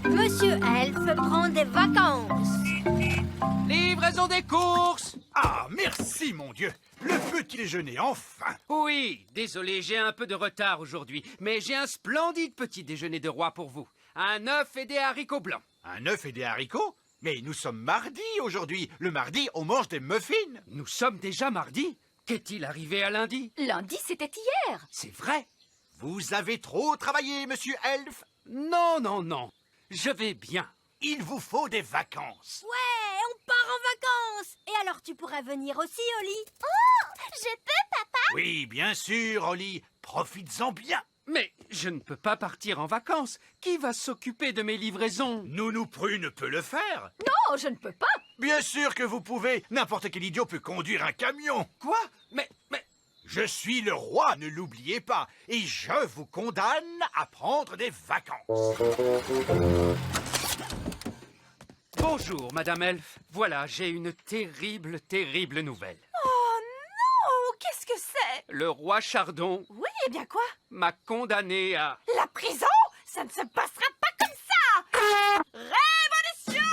Monsieur Elf prend des vacances. Livraison des courses! Ah, merci, mon Dieu! Le petit déjeuner, enfin! Oui, désolé, j'ai un peu de retard aujourd'hui, mais j'ai un splendide petit déjeuner de roi pour vous. Un œuf et des haricots blancs. Un œuf et des haricots? Mais nous sommes mardi aujourd'hui. Le mardi, on mange des muffins. Nous sommes déjà mardi? Qu'est-il arrivé à lundi? Lundi, c'était hier. C'est vrai? Vous avez trop travaillé, monsieur Elf. Non, non, non. Je vais bien. Il vous faut des vacances. Ouais, on part en vacances. Et alors tu pourrais venir aussi, Oli? Je peux, papa? Oui, bien sûr, Oli. Profites-en bien. Mais je ne peux pas partir en vacances. Qui va s'occuper de mes livraisons? Nounou Prune peut le faire. Non, je ne peux pas. Bien sûr que vous pouvez. N'importe quel idiot peut conduire un camion. Quoi? Mais... Je suis le roi, ne l'oubliez pas. Et je vous condamne à prendre des vacances. Bonjour, Madame Elf. Voilà, j'ai une terrible, terrible nouvelle. Oh non, qu'est-ce que c'est? Le roi Chardon Oui, eh bien quoi? m'a condamné à... La prison? Ça ne se passera pas comme ça! Révolution!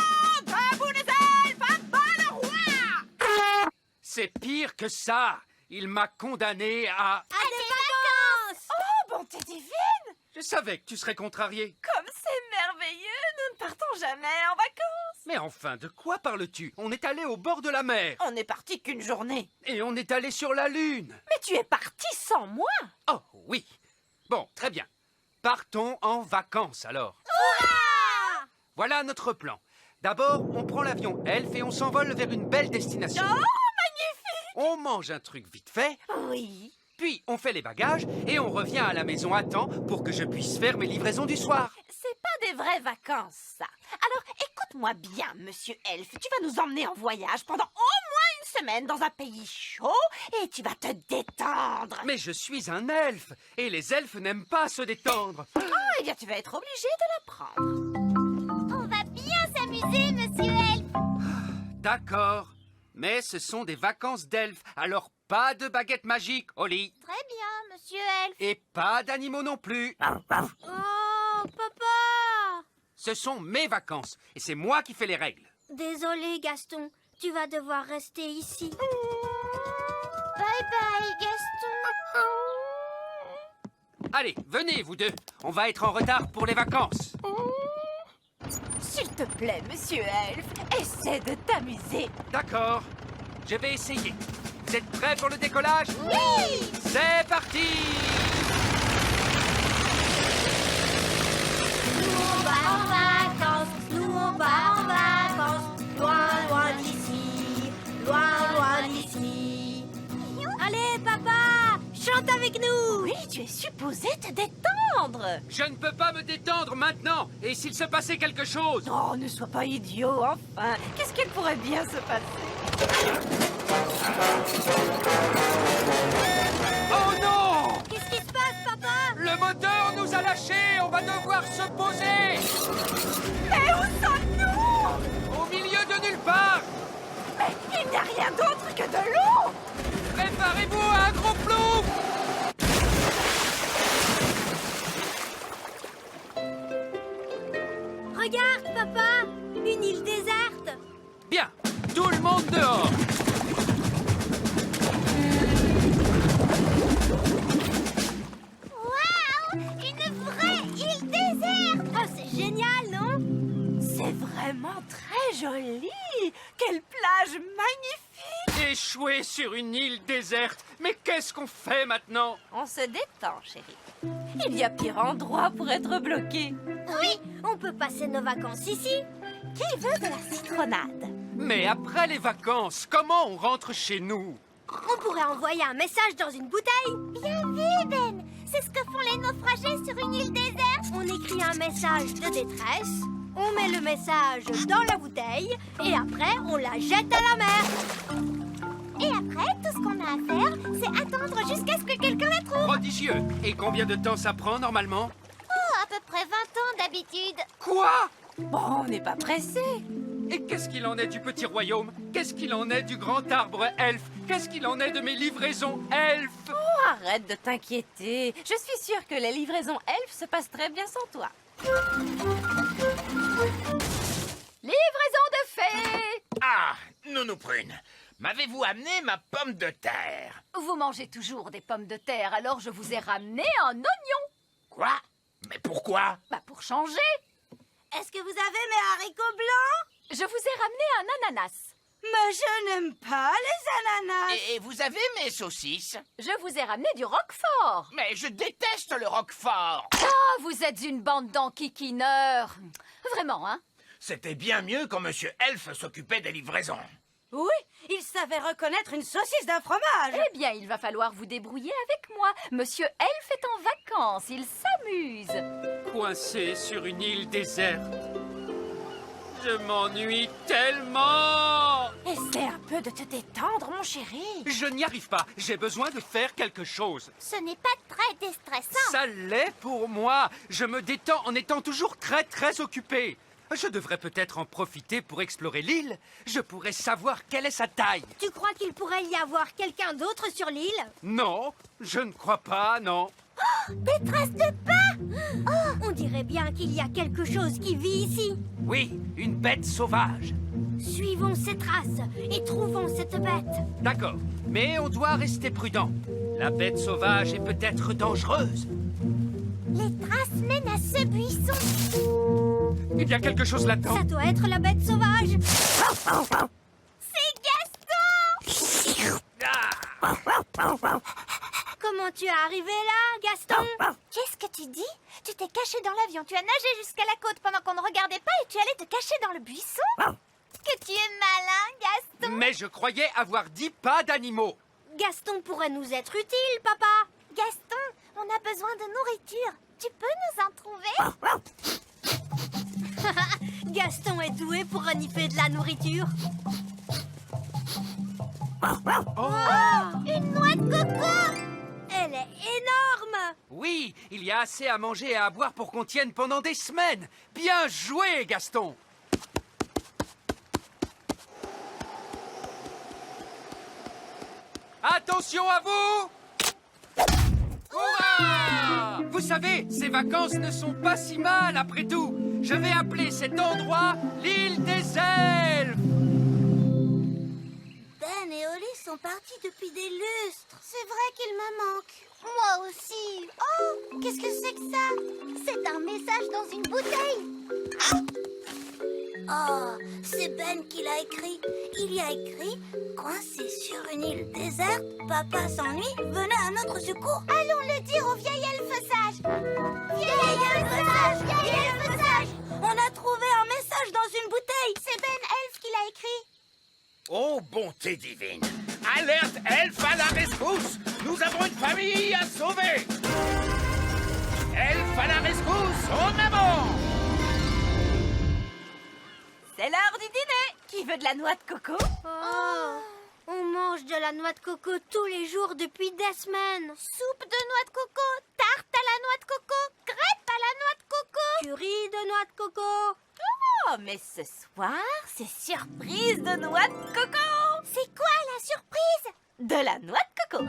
Debout les elfes! À bas le roi! C'est pire que ça. Il m'a condamné à... À des vacances. Oh, bonté divine! Je savais que tu serais contrarié. Comme c'est merveilleux, nous ne partons jamais en vacances! Mais enfin, de quoi parles-tu? On est allé au bord de la mer. On n'est parti qu'une journée. Et on est allé sur la Lune. Mais tu es parti sans moi! Oh, oui. Bon, très bien. Partons en vacances, alors. Voilà notre plan. D'abord, on prend l'avion Elf et on s'envole vers une belle destination. Oh, magnifique! On mange un truc vite fait, Oui. puis on fait les bagages et on revient à la maison à temps pour que je puisse faire mes livraisons du soir. C'est pas des vraies vacances, ça. Alors, écoute-moi bien, monsieur Elf. Tu vas nous emmener en voyage pendant au moins une semaine dans un pays chaud et tu vas te détendre. Mais je suis un elfe et les elfes n'aiment pas se détendre. Oh, eh bien, tu vas être obligé de l'apprendre. On va bien s'amuser, Monsieur Elf. D'accord, mais ce sont des vacances d'elfes, alors pas de baguette magique, Oli. Très bien, Monsieur Elf. Et pas d'animaux non plus. Oh, papa. Ce sont mes vacances et c'est moi qui fais les règles. Désolé, Gaston. Tu vas devoir rester ici. Bye bye, Gaston. Allez, venez vous deux. On va être en retard pour les vacances. S'il te plaît, monsieur Elf, essaie de t'amuser. D'accord, je vais essayer. Vous êtes prêts pour le décollage? Oui. C'est parti! Nous on va en vacances. Nous on va en vacances. Loin, loin d'ici. Loin, loin d'ici. Allez, papa, chante avec nous. Oui, tu es supposé te détendre. Je ne peux pas me détendre maintenant. Et s'il se passait quelque chose? Oh, ne sois pas idiot, enfin. Qu'est-ce qu'il pourrait bien se passer? Oh non! Qu'est-ce qui se passe, papa? Le moteur nous a lâchés. On va devoir se poser Mais où sommes-nous? au milieu de nulle part. Mais il n'y a rien d'autre que de l'eau. Préparez-vous à un gros plouf. Regarde, papa, une île déserte. Bien, tout le monde dehors. Waouh, une vraie île déserte. Oh, c'est génial, non? C'est vraiment très joli. Quelle plage magnifique. Échoué sur une île déserte. Mais qu'est-ce qu'on fait maintenant? On se détend, chérie. Il y a pire endroit pour être bloqué. Oui, on peut passer nos vacances ici. Qui veut de la citronnade? Mais après les vacances, comment on rentre chez nous? On pourrait envoyer un message dans une bouteille. Bien vu, Ben. C'est ce que font les naufragés sur une île déserte. On écrit un message de détresse, on met le message dans la bouteille et après, on la jette à la mer. Et après, tout ce qu'on a à faire, c'est attendre jusqu'à ce que quelqu'un la trouve. Prodigieux. Et combien de temps ça prend normalement? Oh, à peu près 20 ans d'habitude. Quoi? Bon, on n'est pas pressé. Et qu'est-ce qu'il en est du petit royaume? Qu'est-ce qu'il en est du grand arbre elfe? Qu'est-ce qu'il en est de mes livraisons elfes? Oh, arrête de t'inquiéter. Je suis sûre que les livraisons elfes se passent très bien sans toi. Livraison de fées! Ah, Nounou Prune, m'avez-vous amené ma pomme de terre? Vous mangez toujours des pommes de terre, alors je vous ai ramené un oignon. Quoi? Mais pourquoi? Bah pour changer, Est-ce que vous avez mes haricots blancs? je vous ai ramené un ananas. Mais je n'aime pas les ananas. Et vous avez mes saucisses? Je vous ai ramené du roquefort. Mais je déteste le roquefort. Ah, vous êtes une bande d'enquiquineurs. Vraiment, hein? C'était bien mieux quand Monsieur Elf s'occupait des livraisons. Oui, il savait reconnaître une saucisse d'un fromage. Eh bien, il va falloir vous débrouiller avec moi. Monsieur Elf est en vacances, il s'amuse. Coincé sur une île déserte. Je m'ennuie tellement. Essaie un peu de te détendre, mon chéri. Je n'y arrive pas. J'ai besoin de faire quelque chose. Ce n'est pas très déstressant. Ça l'est pour moi. Je me détends en étant toujours très occupé. Je devrais peut-être en profiter pour explorer l'île. Je pourrais savoir quelle est sa taille. Tu crois qu'il pourrait y avoir quelqu'un d'autre sur l'île? Non, je ne crois pas, non. Des traces de pas. Oh, on dirait bien qu'il y a quelque chose qui vit ici. Oui, une bête sauvage. Suivons ces traces et trouvons cette bête. D'accord, mais on doit rester prudent. La bête sauvage est peut-être dangereuse. Les traces mènent à ce buisson. Il y a quelque chose là-dedans. Ça doit être la bête sauvage. C'est Gaston! Ah, Comment tu es arrivé là, Gaston? Qu'est-ce que tu dis? Tu t'es caché dans l'avion, tu as nagé jusqu'à la côte pendant qu'on ne regardait pas et tu allais te cacher dans le buisson? Que tu es malin, Gaston! mais je croyais avoir dit pas d'animaux. Gaston pourrait nous être utile, papa. Gaston, on a besoin de nourriture. Tu peux nous en trouver? Gaston est doué pour renifler de la nourriture. Oh, Une noix de coco! Elle est énorme! oui, il y a assez à manger et à boire pour qu'on tienne pendant des semaines. Bien joué, Gaston. Attention à vous! Hurrah! Vous savez, ces vacances ne sont pas si mal après tout. Je vais appeler cet endroit l'île des elfes. Ben et Oli sont partis depuis des lustres. C'est vrai qu'ils me manquent. Moi aussi. Oh, qu'est-ce que c'est que ça? C'est un message dans une bouteille. Oh, c'est Ben qui l'a écrit. Il y a écrit: coincé sur une île déserte, papa s'ennuie, venez à notre secours. Allons le dire au vieil elfe sage. Vieil elfe sage, vieil elfe sage. On a trouvé un message dans une bouteille. C'est Ben Elf qui l'a écrit. Oh, bonté divine! Alerte Elf à la rescousse! Nous avons une famille à sauver! Elf à la rescousse, en avant! C'est l'heure du dîner. Qui veut de la noix de coco? Oh, on mange de la noix de coco tous les jours depuis des semaines. Soupe de noix de coco, tarte à la noix de coco, crêpe à la noix de coco, curry de noix de coco. Oh, mais ce soir, c'est surprise de noix de coco. C'est quoi la surprise? De la noix de coco.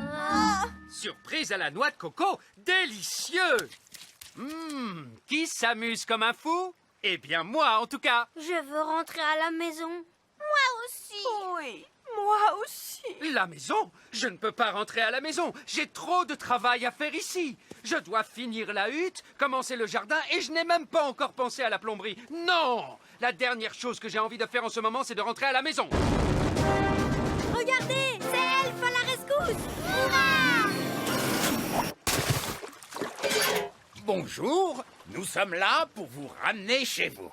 Surprise à la noix de coco, délicieux! Qui s'amuse comme un fou? Eh bien moi, en tout cas. Je veux rentrer à la maison. Moi aussi. Oui, moi aussi. La maison? Je ne peux pas rentrer à la maison. J'ai trop de travail à faire ici. Je dois finir la hutte, commencer le jardin et je n'ai même pas encore pensé à la plomberie. Non! La dernière chose que j'ai envie de faire en ce moment, c'est de rentrer à la maison. Regardez, c'est Elf à la rescousse. Hurrah! Bonjour, nous sommes là pour vous ramener chez vous.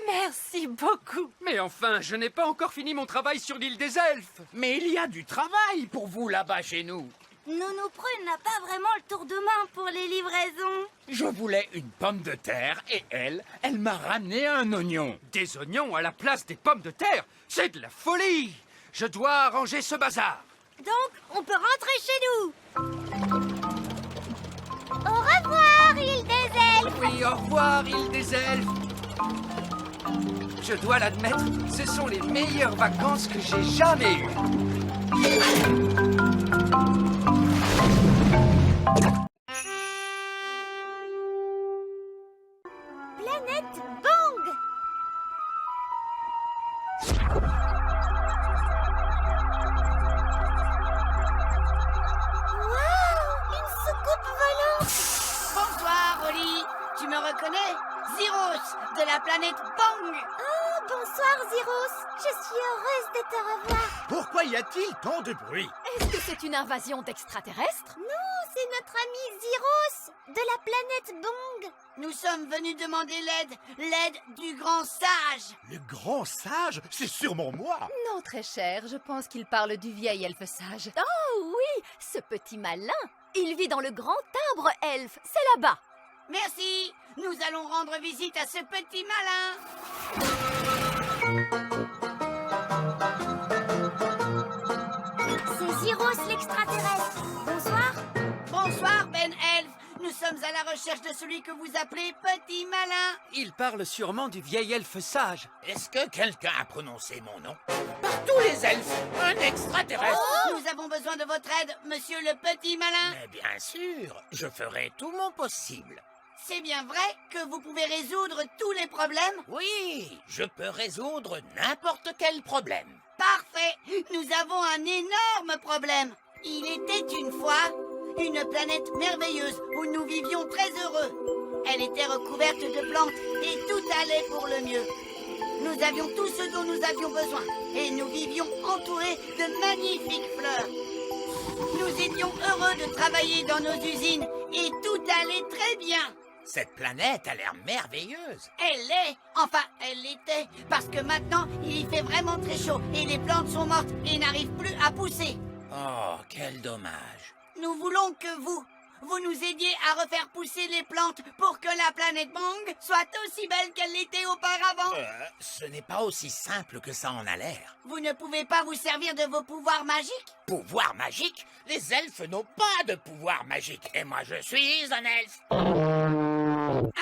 Merci beaucoup. Mais enfin, je n'ai pas encore fini mon travail sur l'île des elfes. Mais il y a du travail pour vous là-bas chez nous. Nounou Prune n'a pas vraiment le tour de main pour les livraisons. Je voulais une pomme de terre et elle m'a ramené un oignon. Des oignons à la place des pommes de terre? C'est de la folie! Je dois arranger ce bazar. Donc, on peut rentrer chez nous. Au revoir, île des elfes. Oui, au revoir, île des elfes. Je dois l'admettre, ce sont les meilleures vacances que j'ai jamais eues. Planète Bang. reconnais, Zirrus, de la planète Bang. Oh, bonsoir, Zirrus. Je suis heureuse de te revoir. Pourquoi y a-t-il tant de bruit? Est-ce que c'est une invasion d'extraterrestres? Non, c'est notre ami Zirrus, de la planète Bang. Nous sommes venus demander l'aide du grand sage. Le grand sage, c'est sûrement moi. Non, très cher, je pense qu'il parle du vieil elfe sage. Oh oui, ce petit malin. Il vit dans le grand arbre elfe, c'est là-bas. Merci, nous allons rendre visite à ce petit malin. C'est Zirrus l'extraterrestre. Bonsoir. Bonsoir, Ben Elf. Nous sommes à la recherche de celui que vous appelez Petit Malin. Il parle sûrement du vieil elfe sage. Est-ce que quelqu'un a prononcé mon nom? Par tous les elfes, un extraterrestre. Nous avons besoin de votre aide, monsieur le Petit Malin. Mais bien sûr, je ferai tout mon possible. C'est bien vrai que vous pouvez résoudre tous les problèmes? Oui, je peux résoudre n'importe quel problème. Parfait. Nous avons un énorme problème. Il était une fois une planète merveilleuse où nous vivions très heureux. Elle était recouverte de plantes et tout allait pour le mieux. Nous avions tout ce dont nous avions besoin et nous vivions entourés de magnifiques fleurs. Nous étions heureux de travailler dans nos usines et tout allait très bien. Cette planète a l'air merveilleuse. Elle l'était, parce que maintenant il y fait vraiment très chaud et les plantes sont mortes et n'arrivent plus à pousser. Oh, quel dommage. Nous voulons que vous nous aidiez à refaire pousser les plantes pour que la planète Bang soit aussi belle qu'elle l'était auparavant. Ce n'est pas aussi simple que ça en a l'air. Vous ne pouvez pas vous servir de vos pouvoirs magiques? Pouvoir magique? Les elfes n'ont pas de pouvoir magique. Et moi, je suis un elfe.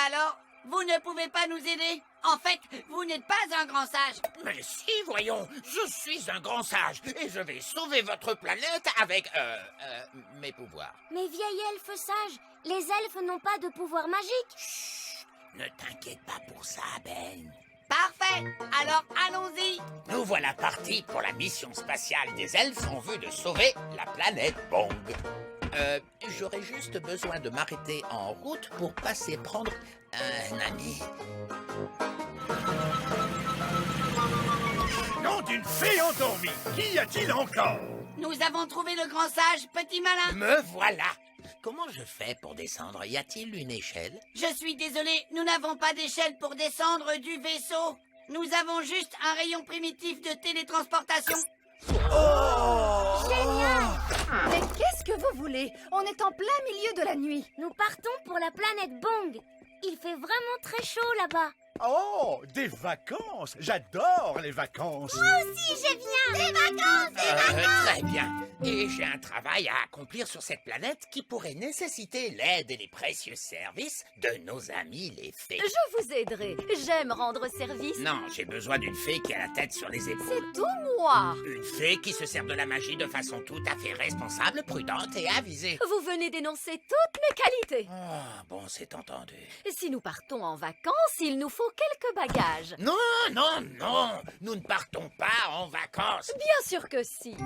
Alors, vous ne pouvez pas nous aider? En fait, vous n'êtes pas un grand sage. Mais si, voyons, je suis un grand sage et je vais sauver votre planète avec, mes pouvoirs. Mais vieil elfe sage, les elfes n'ont pas de pouvoir magique. Chut, ne t'inquiète pas pour ça, Ben. Parfait. Alors, allons-y. Nous voilà partis pour la mission spatiale des elfes en vue de sauver la planète Bang. J'aurais juste besoin de m'arrêter en route pour passer prendre un ami. Nom d'une fée endormie. Qu'y a-t-il encore? Nous avons trouvé le grand sage, Petit Malin. Me voilà. Comment je fais pour descendre? Y a-t-il une échelle? Je suis désolé, nous n'avons pas d'échelle pour descendre du vaisseau. Nous avons juste un rayon primitif de télétransportation. Mais qu'est-ce que vous voulez? On est en plein milieu de la nuit. Nous partons pour la planète Bang. Il fait vraiment très chaud là-bas. Oh, des vacances. J'adore les vacances. Si, je viens. Des vacances. Très bien. Et j'ai un travail à accomplir sur cette planète qui pourrait nécessiter l'aide et les précieux services de nos amis les fées. Je vous aiderai. J'aime rendre service. Non, j'ai besoin d'une fée qui a la tête sur les épaules. C'est tout moi. Une fée qui se sert de la magie de façon tout à fait responsable, prudente et avisée. Vous venez d'énoncer toutes mes qualités. Ah, bon, c'est entendu. Si nous partons en vacances, il nous faut quelques bagages. Non, non, non, nous ne partons pas en vacances. Bien sûr que si.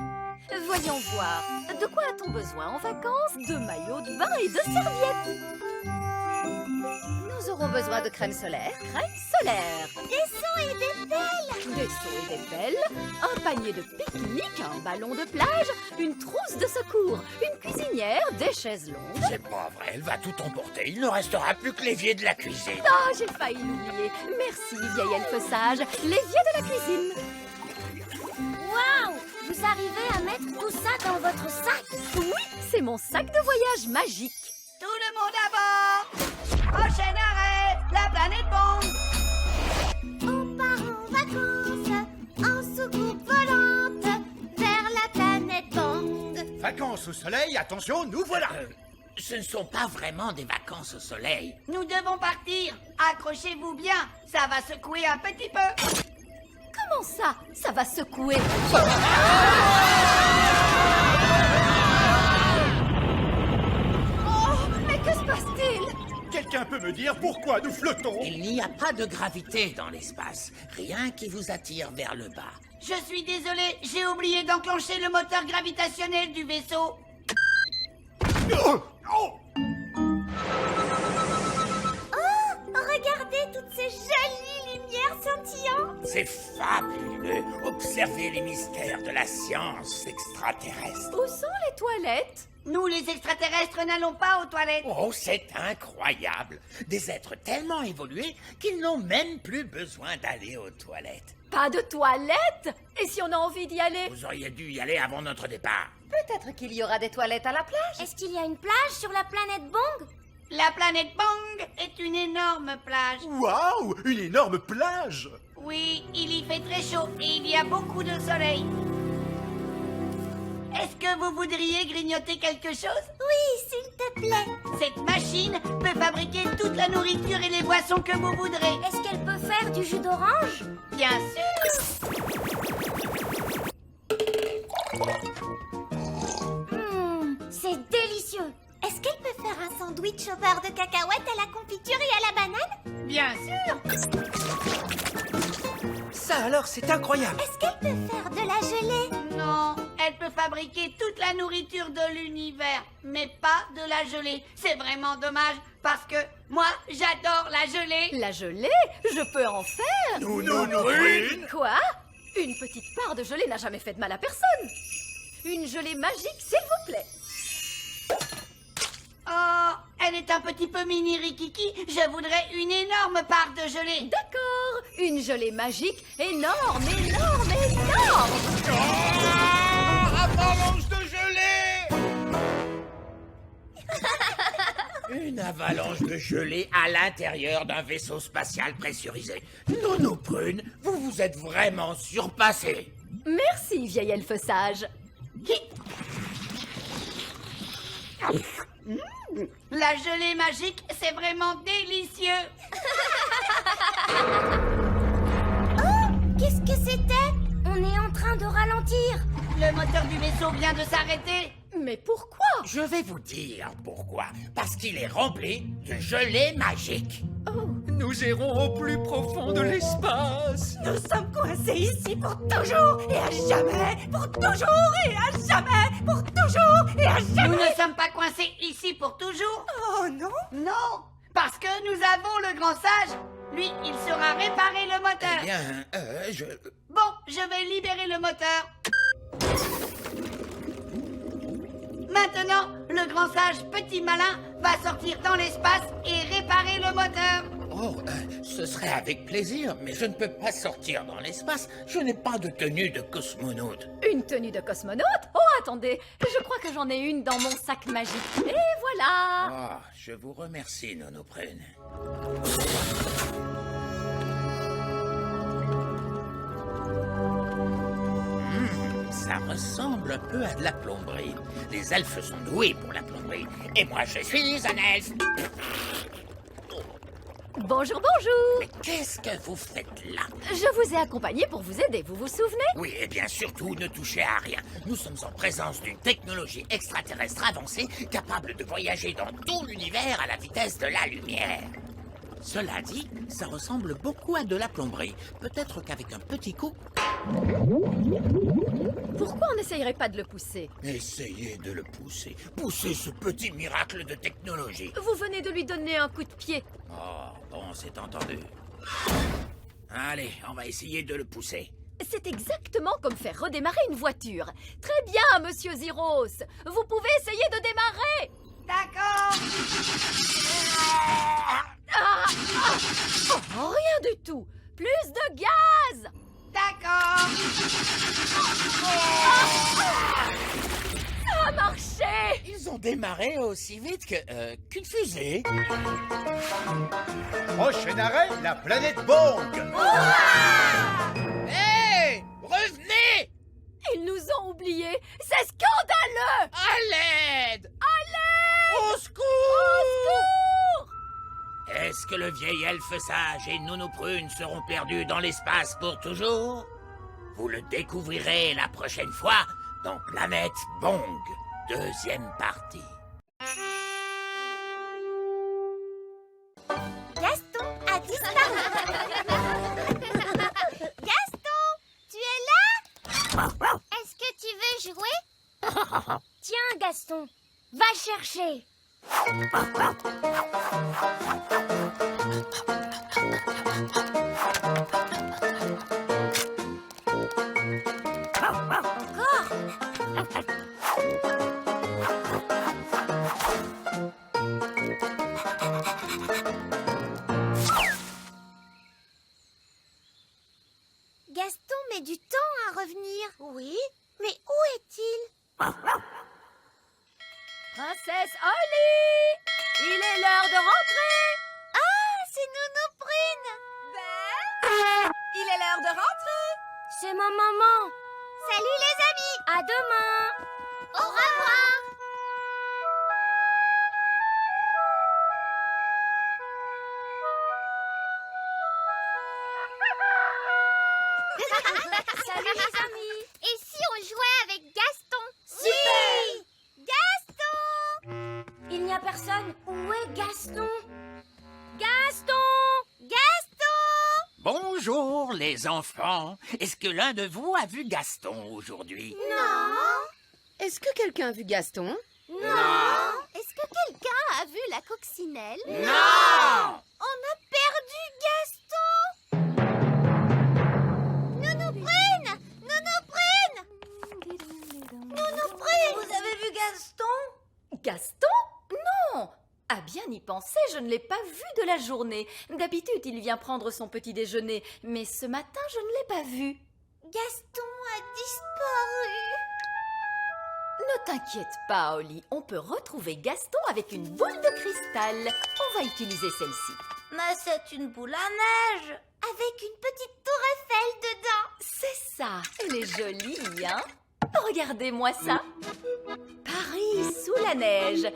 Voyons voir. De quoi a-t-on besoin en vacances? De maillots de bain et de serviettes. Nous aurons besoin de crème solaire. Crème solaire. Des seaux et des pelles. Des seaux et des pelles. Un panier de pique-nique. Un ballon de plage. Une trousse de secours. Une cuisinière. Des chaises longues. C'est pas vrai, elle va tout emporter. Il ne restera plus que l'évier de la cuisine. Ah, j'ai failli l'oublier. Merci, vieil elfe sage. L'évier de la cuisine. Waouh! Vous arrivez à mettre tout ça dans votre sac? Oui, c'est mon sac de voyage magique. Tout le monde à bord. Prochain arrêt, la planète Bang. On part en vacances, en soucoupe volante, vers la planète Bang. Vacances au soleil, attention, nous voilà. Ce ne sont pas vraiment des vacances au soleil. Nous devons partir. Accrochez-vous bien, ça va secouer un petit peu. Comment ça? Ça va secouer. Oh, mais que se passe-t-il? Quelqu'un peut me dire pourquoi nous flottons? Il n'y a pas de gravité dans l'espace. Rien qui vous attire vers le bas. Je suis désolé, j'ai oublié d'enclencher le moteur gravitationnel du vaisseau. Oh, oh. c'est fabuleux. Observez les mystères de la science extraterrestre. Où sont les toilettes? Nous, les extraterrestres, n'allons pas aux toilettes. Oh, c'est incroyable. Des êtres tellement évolués qu'ils n'ont même plus besoin d'aller aux toilettes. Pas de toilettes? Et si on a envie d'y aller? Vous auriez dû y aller avant notre départ. Peut-être qu'il y aura des toilettes à la plage. Est-ce qu'il y a une plage sur la planète Bong? La planète Bang est une énorme plage. Waouh, une énorme plage! Oui, il y fait très chaud et il y a beaucoup de soleil. Est-ce que vous voudriez grignoter quelque chose? Oui, s'il te plaît. Cette machine peut fabriquer toute la nourriture et les boissons que vous voudrez. Est-ce qu'elle peut faire du jus d'orange? Bien sûr. C'est délicieux. Est-ce qu'elle peut faire un sandwich au beurre de cacahuète, à la confiture et à la banane? Bien sûr. Ça alors, c'est incroyable. Est-ce qu'elle peut faire de la gelée? Non, elle peut fabriquer toute la nourriture de l'univers, mais pas de la gelée. C'est vraiment dommage, parce que moi, j'adore la gelée. La gelée? Je peux en faire. Nous, Prune! Quoi? Une petite part de gelée n'a jamais fait de mal à personne. Une gelée magique, s'il vous plaît. Oh, elle est un petit peu mini Rikiki. Je voudrais une énorme part de gelée. D'accord. Une gelée magique énorme, énorme, énorme. Avalanche de gelée! Une avalanche de gelée à l'intérieur d'un vaisseau spatial pressurisé. Nono Prune, vous vous êtes vraiment surpassé. Merci, vieil elfe sage. La gelée magique, c'est vraiment délicieux. Qu'est-ce que c'était? On est en train de ralentir. Le moteur du vaisseau vient de s'arrêter. Mais pourquoi? Je vais vous dire pourquoi. Parce qu'il est rempli de gelée magique. Nous irons au plus profond de l'espace. Nous sommes coincés ici pour toujours et à jamais, pour toujours et à jamais, pour toujours et à Nous jamais. ne sommes pas coincés ici pour toujours. Oh non. Non, parce que nous avons le grand sage. Lui, il saura réparer le moteur. Eh bien, je... Bon, je vais libérer le moteur. Maintenant, le grand sage petit malin va sortir dans l'espace et réparer le moteur. Oh, ce serait avec plaisir, mais je ne peux pas sortir dans l'espace. Je n'ai pas de tenue de cosmonaute. Une tenue de cosmonaute? Oh, attendez, je crois que j'en ai une dans mon sac magique. Et voilà. Oh, je vous remercie, Nono Prune. Ça ressemble un peu à de la plomberie. Les elfes sont doués pour la plomberie. Et moi, je suis un elfe. Bonjour, bonjour. Mais qu'est-ce que vous faites là? Je vous ai accompagné pour vous aider, vous vous souvenez? Oui, et bien surtout, ne touchez à rien. Nous sommes en présence d'une technologie extraterrestre avancée capable de voyager dans tout l'univers à la vitesse de la lumière. Cela dit, ça ressemble beaucoup à de la plomberie. Peut-être qu'avec un petit coup... Pourquoi on n'essayerait pas de le pousser? Essayez de le pousser. Poussez ce petit miracle de technologie. Vous venez de lui donner un coup de pied. Oh, bon, c'est entendu. Allez, on va essayer de le pousser. C'est exactement comme faire redémarrer une voiture. Très bien, monsieur Ziros. Vous pouvez essayer de démarrer. D'accord. Oh, rien du tout. Plus de gaz. D'accord. Ça a marché. Ils ont démarré aussi vite qu'une fusée. Prochain arrêt, la planète Bong! Hé! Revenez! Ils nous ont oubliés. C'est scandaleux. À l'aide! À l'aide. Au secours! Au secours. Est-ce que le vieil elfe sage et Nono Prune seront perdus dans l'espace pour toujours? Vous le découvrirez la prochaine fois dans Planète Bong, deuxième partie. Gaston a disparu. Gaston, tu es là? Est-ce que tu veux jouer? Tiens, Gaston, va chercher. Gaston met du temps à revenir. Oui, mais où est-il? Princesse Holly! Il est l'heure de rentrer! Ah, c'est Nounou Prune! Il est l'heure de rentrer! C'est ma maman. Salut les amis. À demain. Au revoir. Salut les amis. Et si on jouait avec Gaston? Super. Gaston. Il n'y a personne. Où est Gaston? Gaston. Gaston. Bonjour les enfants. Est-ce que l'un de vous a vu Gaston aujourd'hui? Non. Est-ce que quelqu'un a vu Gaston? Non. Est-ce que quelqu'un a vu la coccinelle? Non! On a perdu Gaston. Nounou Prune. Nounou Prune. Nounou Prune. Vous avez vu Gaston? Gaston? Non! À bien y penser, je ne l'ai pas vu de la journée. D'habitude, il vient prendre son petit déjeuner, mais ce matin, je ne l'ai pas vu. Gaston a disparu. Ne t'inquiète pas, Holly, on peut retrouver Gaston avec une boule de cristal. On va utiliser celle-ci. Mais c'est une boule à neige avec une petite tour Eiffel dedans. C'est ça, elle est jolie, hein? Regardez-moi ça. Paris sous la neige,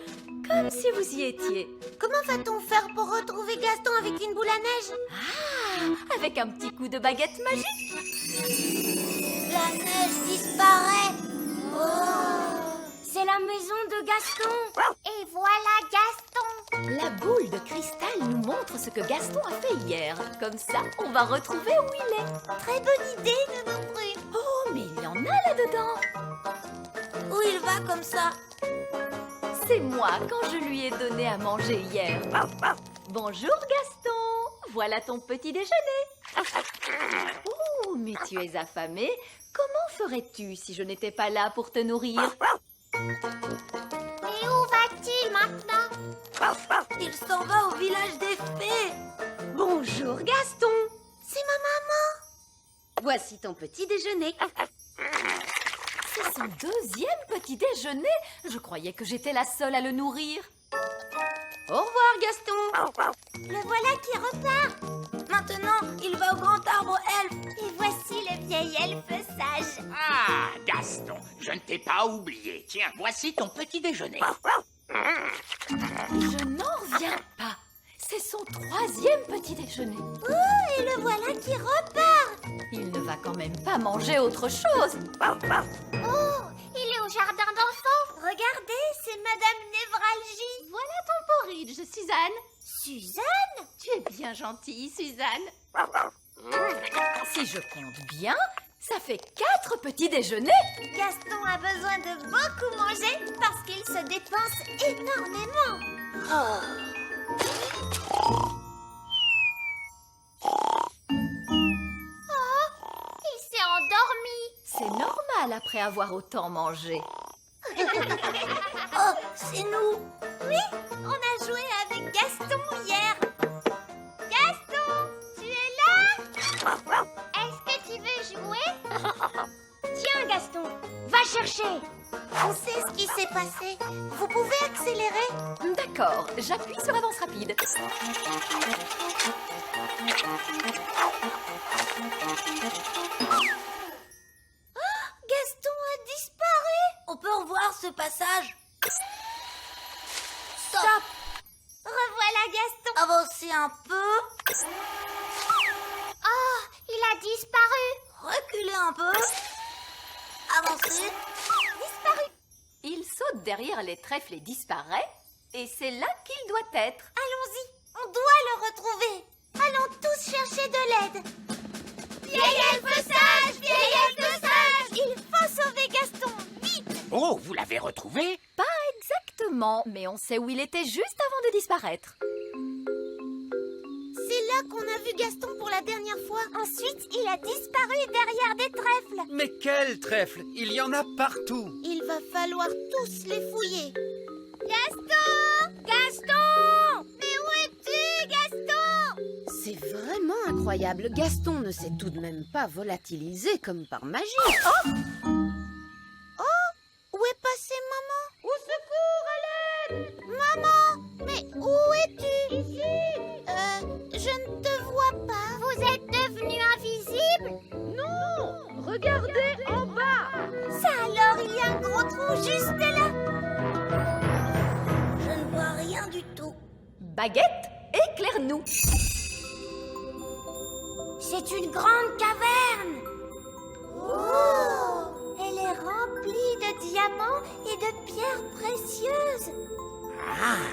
comme si vous y étiez. Comment va-t-on faire pour retrouver Gaston avec une boule à neige? Ah, avec un petit coup de baguette magique. La neige disparaît. C'est la maison de Gaston. Et voilà Gaston. La boule de cristal nous montre ce que Gaston a fait hier. Comme ça, on va retrouver où il est. Très bonne idée, Nounou Prune. Oh, mais il y en a là-dedans. Où il va comme ça? C'est moi quand je lui ai donné à manger hier. Bonjour Gaston, voilà ton petit déjeuner. Oh, mais tu es affamé. Comment ferais-tu si je n'étais pas là pour te nourrir? Et où va-t-il maintenant? Il s'en va au village des fées. Bonjour Gaston. C'est ma maman. Voici ton petit déjeuner. C'est son deuxième petit déjeuner. Je croyais que j'étais la seule à le nourrir. Au revoir Gaston. Le voilà qui repart. Maintenant, il va au grand arbre elfe. Et voici le vieil elfe sage. Ah, Gaston, je ne t'ai pas oublié. Tiens, voici ton petit déjeuner. Je n'en reviens pas. C'est son troisième petit déjeuner. Oh, et le voilà qui repart. Il ne va quand même pas manger autre chose. Oh, il est au jardin d'enfants. Regardez, c'est Madame Névralgie. Voilà ton porridge, Suzanne. Suzanne? Tu es bien gentille, Suzanne. Si je compte bien, ça fait 4 petits déjeuners. Gaston a besoin de beaucoup manger parce qu'il se dépense énormément. Il s'est endormi. C'est normal après avoir autant mangé. Oh, c'est nous. Oui, on a joué avec Gaston hier. Gaston, tu es là? Est-ce que tu veux jouer? Tiens, Gaston, va chercher. On sait ce qui s'est passé. Vous pouvez accélérer? D'accord, j'appuie sur avance rapide. Gaston a disparu. On peut revoir ce passage? Stop. Revoilà Gaston. Avancez un peu. Oh, il a disparu. Reculez un peu. Avancez. Disparu. Il saute derrière les trèfles et disparaît. Et c'est là qu'il doit être. Allons-y, on doit le retrouver. Allons tous chercher de l'aide. Vieil elfe sage, vieil elfe sage. Il faut sauver Gaston, vite. Oh, vous l'avez retrouvé? Pas exactement, mais on sait où il était juste avant de disparaître. C'est là qu'on a vu Gaston pour la dernière fois. Ensuite, il a disparu derrière des trèfles. Mais quel trèfle! Il y en a partout! Il va falloir tous les fouiller. Gaston! Gaston! Mais où incroyable, Gaston ne s'est tout de même pas volatilisé comme par magie. Oh, où est passée maman? Au secours, Hélène! Maman, mais où es-tu? Ici. Je ne te vois pas. Vous êtes devenu invisible? Non! Regardez en bas! Ça alors, il y a un gros trou juste là. Je ne vois rien du tout. Baguette, éclaire-nous. C'est une grande caverne. Oh, elle est remplie de diamants et de pierres précieuses. Ah,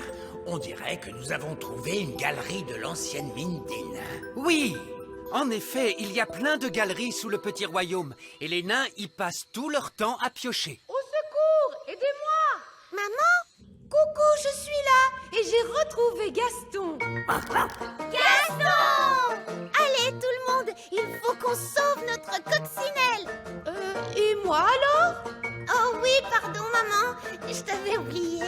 on dirait que nous avons trouvé une galerie de l'ancienne mine des nains. Oui, en effet, il y a plein de galeries sous le petit royaume, et les nains y passent tout leur temps à piocher. Au secours! Aidez-moi! Maman, coucou, je suis là. Et j'ai retrouvé Gaston! Gaston! Allez, tout le monde, il faut qu'on sauve notre coccinelle. Et moi alors? Oh oui, pardon, maman, je t'avais oublié.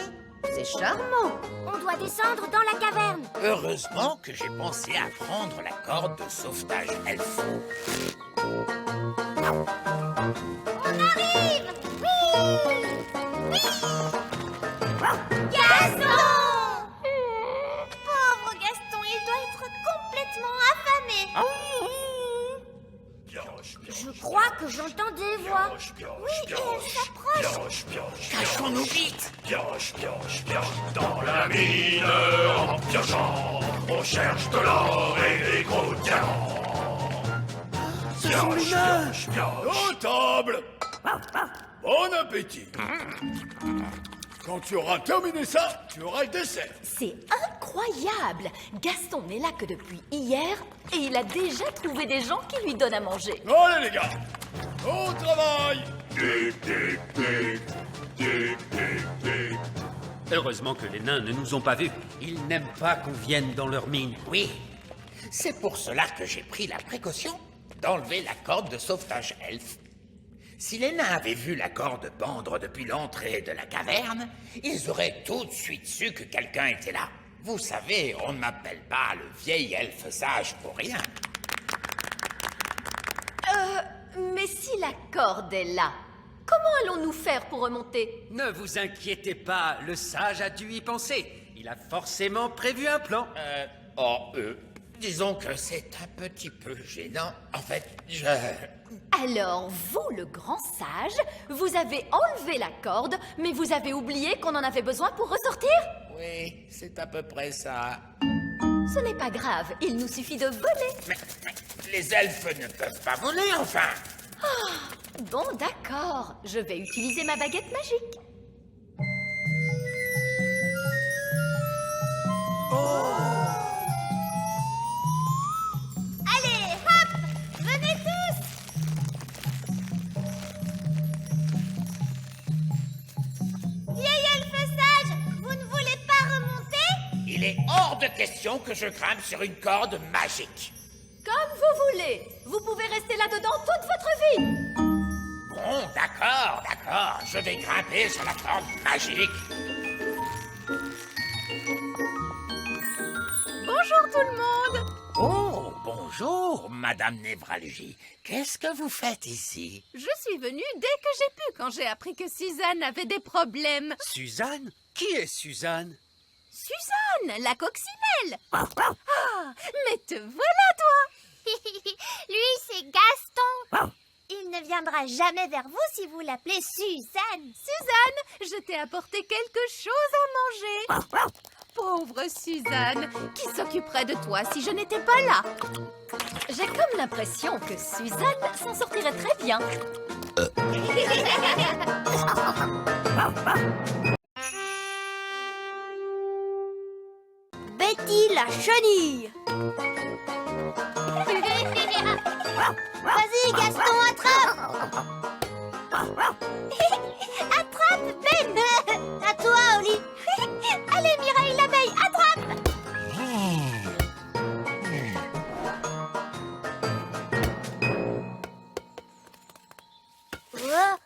C'est charmant! On doit descendre dans la caverne. Heureusement que j'ai pensé à prendre la corde de sauvetage elfe. On arrive! Oui! Oui! Gaston! Pauvre Gaston, il doit être complètement affamé. Je crois que j'entends des voix. Oui, et elle s'approche. Cachons-nous vite! Dans la mine, en piochant, on cherche de l'or et des gros diamants. Ce sont les nains! Aux tables! Bon appétit! Quand tu auras terminé ça, tu auras le dessert. C'est incroyable! Gaston n'est là que depuis hier et il a déjà trouvé des gens qui lui donnent à manger. Allez les gars, au travail! Heureusement que les nains ne nous ont pas vus. Ils n'aiment pas qu'on vienne dans leur mine. Oui, c'est pour cela que j'ai pris la précaution d'enlever la corde de sauvetage elfe. Si les nains avaient vu la corde pendre depuis l'entrée de la caverne, ils auraient tout de suite su que quelqu'un était là. Vous savez, on ne m'appelle pas le vieil elfe sage pour rien. Mais si la corde est là, comment allons-nous faire pour remonter? Ne vous inquiétez pas, le sage a dû y penser. Il a forcément prévu un plan. Disons que c'est un petit peu gênant. En fait, Alors, vous, le grand sage, vous avez enlevé la corde, mais vous avez oublié qu'on en avait besoin pour ressortir? Oui, c'est à peu près ça. Ce n'est pas grave, il nous suffit de voler. Mais les elfes ne peuvent pas voler, enfin. Bon, d'accord, je vais utiliser ma baguette magique. Allez, hop! Venez tous! Vieil elfe sage, vous ne voulez pas remonter? Il est hors de question que je grimpe sur une corde magique. Comme vous voulez, vous pouvez rester là-dedans toute votre vie. Bon, d'accord, je vais grimper sur la corde magique. Bonjour tout le monde! Oh, bonjour, Madame Névralgie. Qu'est-ce que vous faites ici? Je suis venue dès que j'ai pu quand j'ai appris que Suzanne avait des problèmes. Suzanne? Qui est Suzanne? Suzanne, la coccinelle! Ah, mais te voilà toi! Lui, c'est Gaston. Il ne viendra jamais vers vous si vous l'appelez Suzanne. Suzanne, je t'ai apporté quelque chose à manger. Pauvre Suzanne, qui s'occuperait de toi si je n'étais pas là? J'ai comme l'impression que Suzanne s'en sortirait très bien. Betty la chenille. Vas-y, Gaston, attrape! Attrape, Ben! À toi, Oli! Allez, Mireille l'abeille, attrape! Oh,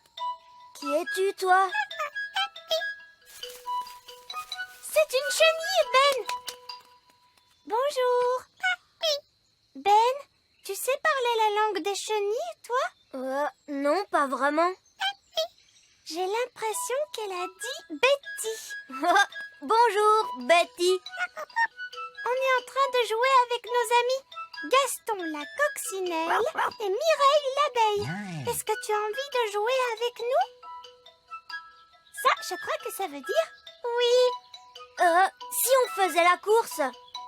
qui es-tu, toi? C'est une chenille, Ben! Bonjour! Ben? des chenilles, toi? Non, pas vraiment. J'ai l'impression qu'elle a dit Betty. Bonjour, Betty. On est en train de jouer avec nos amis Gaston la coccinelle et Mireille l'abeille. Est-ce que tu as envie de jouer avec nous? Ça, je crois que ça veut dire oui. Si on faisait la course,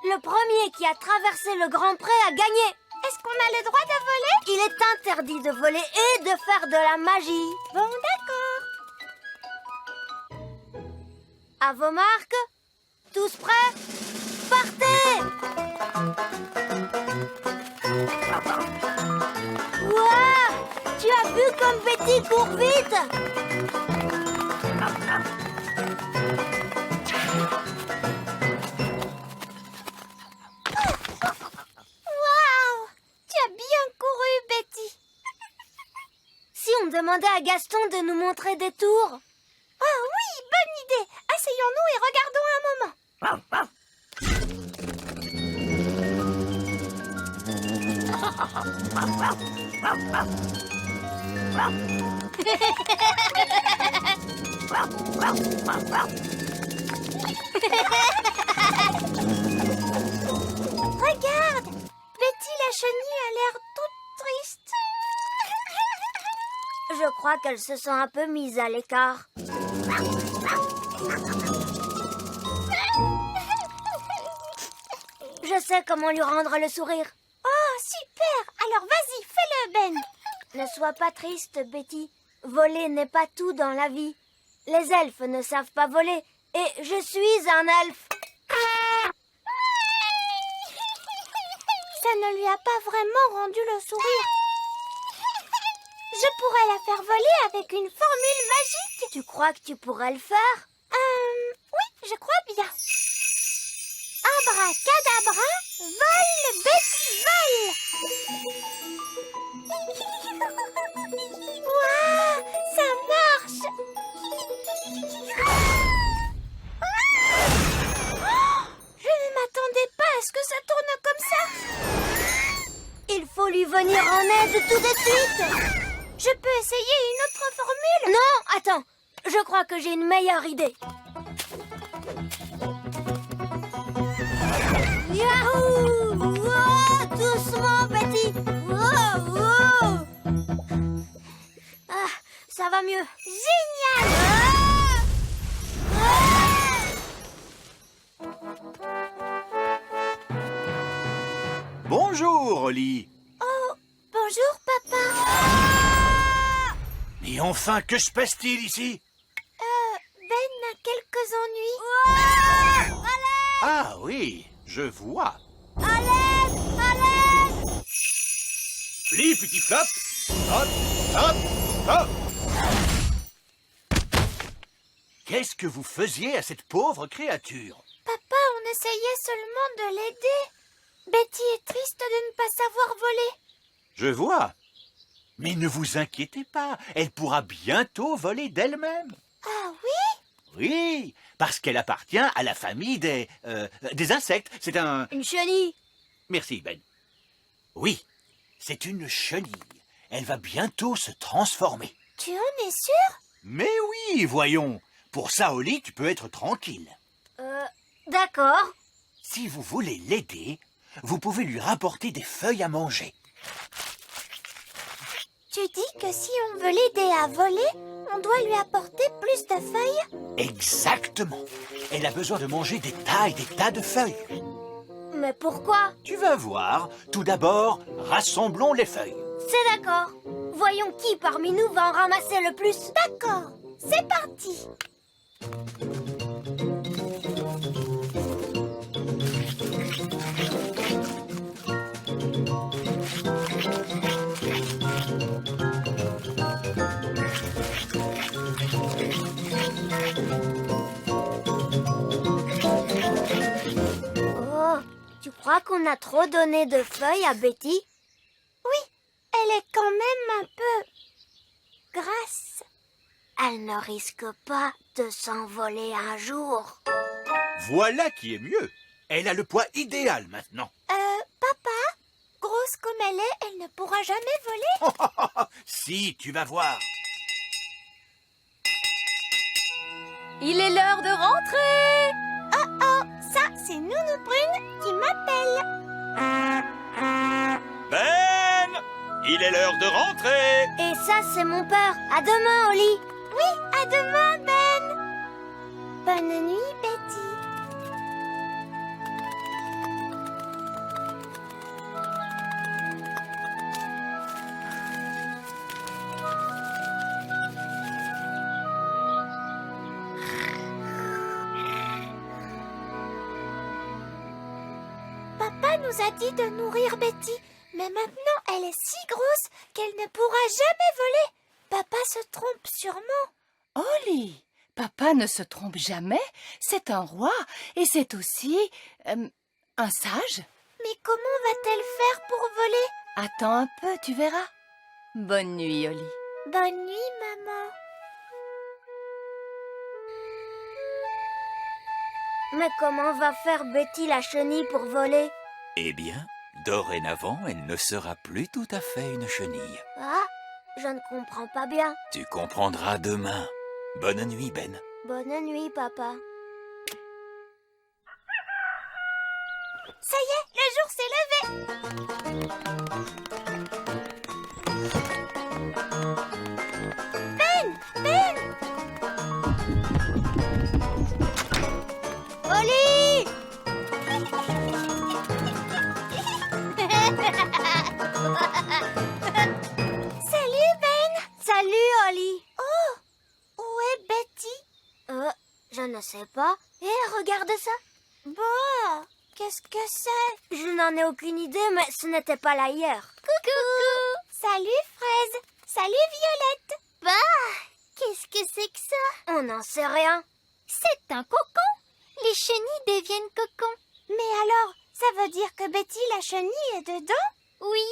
le premier qui a traversé le grand pré a gagné. Est-ce qu'on a le droit de voler? Il est interdit de voler et de faire de la magie. Bon, d'accord. À vos marques. Tous prêts? Partez! Ouah! Tu as vu comme Betty court vite? Waouh! Tu as bien couru, Betty. Si on demandait à Gaston de nous montrer des tours? Oh oui, bonne idée. Asseyons-nous et regardons un moment. Regarde, Betty la chenille a l'air toute triste. Je crois qu'elle se sent un peu mise à l'écart. Je sais comment lui rendre le sourire. Oh, super! Alors vas-y, fais-le, Ben. Ne sois pas triste, Betty. Voler n'est pas tout dans la vie. Les elfes ne savent pas voler. Et je suis un elfe. Ça ne lui a pas vraiment rendu le sourire. Je pourrais la faire voler avec une formule magique. Tu crois que tu pourrais le faire? Oui, je crois bien. Abracadabra, vole, Betty, vole! Waouh, ça marche! Je ne m'attendais pas à ce que ça tourne comme ça. Il faut lui venir en aide tout de suite. Je peux essayer une autre formule? Non, attends. Je crois que j'ai une meilleure idée. Yahoo! Wow, doucement, Betty. Wow. Ah, ça va mieux. Génial! Bonjour, Oli. Oh, bonjour, papa. Mais enfin, que se passe-t-il ici? Ben a quelques ennuis. Ah oui, je vois. Petit flop. Hop, hop, hop. Qu'est-ce que vous faisiez à cette pauvre créature? Papa, on essayait seulement de l'aider. Betty est triste de ne pas savoir voler. Je vois. Mais ne vous inquiétez pas, elle pourra bientôt voler d'elle-même. Ah oui? Oui, parce qu'elle appartient à la famille des insectes. C'est un... Une chenille. Merci, Ben. Oui, c'est une chenille. Elle va bientôt se transformer. Tu en es sûr? Mais oui, voyons. Pour ça, Oli, tu peux être tranquille. D'accord. Si vous voulez l'aider, vous pouvez lui rapporter des feuilles à manger. Tu dis que si on veut l'aider à voler, on doit lui apporter plus de feuilles? Exactement. Elle a besoin de manger des tas et des tas de feuilles. Mais pourquoi? Tu vas voir. Tout d'abord, rassemblons les feuilles. C'est d'accord. Voyons qui parmi nous va en ramasser le plus. D'accord. C'est parti. Oh, tu crois qu'on a trop donné de feuilles à Betty? Oui, elle est quand même un peu grasse. Elle ne risque pas de s'envoler un jour. Voilà qui est mieux. Elle a le poids idéal maintenant. Papa, grosse Grosse comme elle est, elle ne pourra jamais voler. Si, tu vas voir. Il est l'heure de rentrer. Ça, c'est Nounou Brune qui m'appelle. Ben, il est l'heure de rentrer. Et ça, c'est mon père. À demain, Oli. Oui, à demain, Ben. Bonne nuit, Betty. Papa nous a dit de nourrir Betty, mais maintenant elle est si grosse qu'elle ne pourra jamais voler. Papa se trompe sûrement. Oli, papa ne se trompe jamais. C'est un roi et c'est aussi un sage. Mais comment va-t-elle faire pour voler? Attends un peu, tu verras. Bonne nuit, Oli. Bonne nuit, maman. Mais comment va faire Betty la chenille pour voler? Eh bien, dorénavant, elle ne sera plus tout à fait une chenille. Ah, je ne comprends pas bien. Tu comprendras demain. Bonne nuit, Ben. Bonne nuit, papa. Ça y est, le jour s'est levé. Ben! Oli! Salut, Ben! Salut, Oli! Oh! Où est Betty? Je ne sais pas. Regarde ça. Bah, qu'est-ce que c'est? Je n'en ai aucune idée, mais ce n'était pas là hier. Coucou! Salut, Fraise! Salut, Violette! Bah, qu'est-ce que c'est que ça? On n'en sait rien. C'est un cocon. Les chenilles deviennent cocons. Mais alors, ça veut dire que Betty la chenille est dedans? Oui,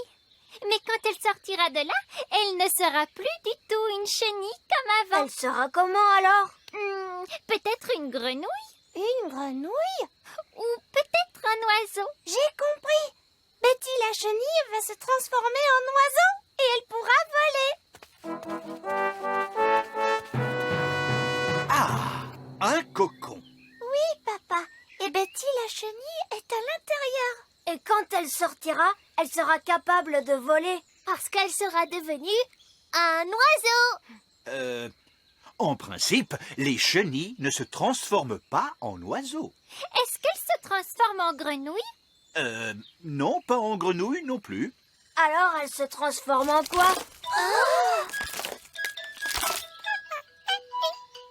mais quand elle sortira de là, elle ne sera plus du tout une chenille comme avant. Elle sera comment alors? Peut-être une grenouille. Une grenouille? Ou peut-être un oiseau. J'ai compris. Betty la chenille va se transformer en oiseau et elle pourra voler. Ah, un cocon. Oui, papa. Et Betty la chenille est à l'intérieur. Et quand elle sortira, elle sera capable de voler. Parce qu'elle sera devenue un oiseau. En principe, les chenilles ne se transforment pas en oiseaux. Est-ce qu'elle se transforme en grenouille? Non, pas en grenouille non plus. Alors elle se transforme en quoi?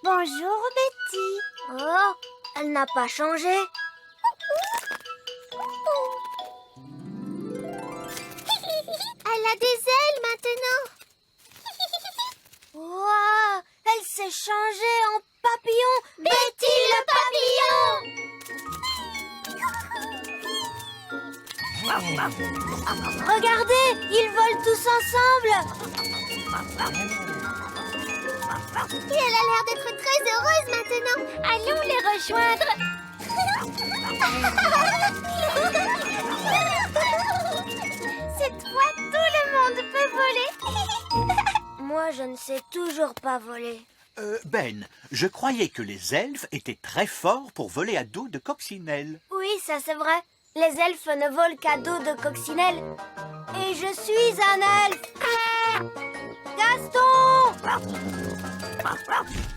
Bonjour Betty. Oh, elle n'a pas changé. Elle a des ailes maintenant. Wow, elle s'est changée en papillon. Betty le papillon. Regardez, ils volent tous ensemble. Et elle a l'air d'être très heureuse maintenant. Allons les rejoindre. Cette fois, tout le monde peut voler. Moi, je ne sais toujours pas voler. Ben, je croyais que les elfes étaient très forts pour voler à dos de coccinelle. Oui, ça c'est vrai. Les elfes ne volent qu'à dos de coccinelle. Et je suis un elfe. Gaston!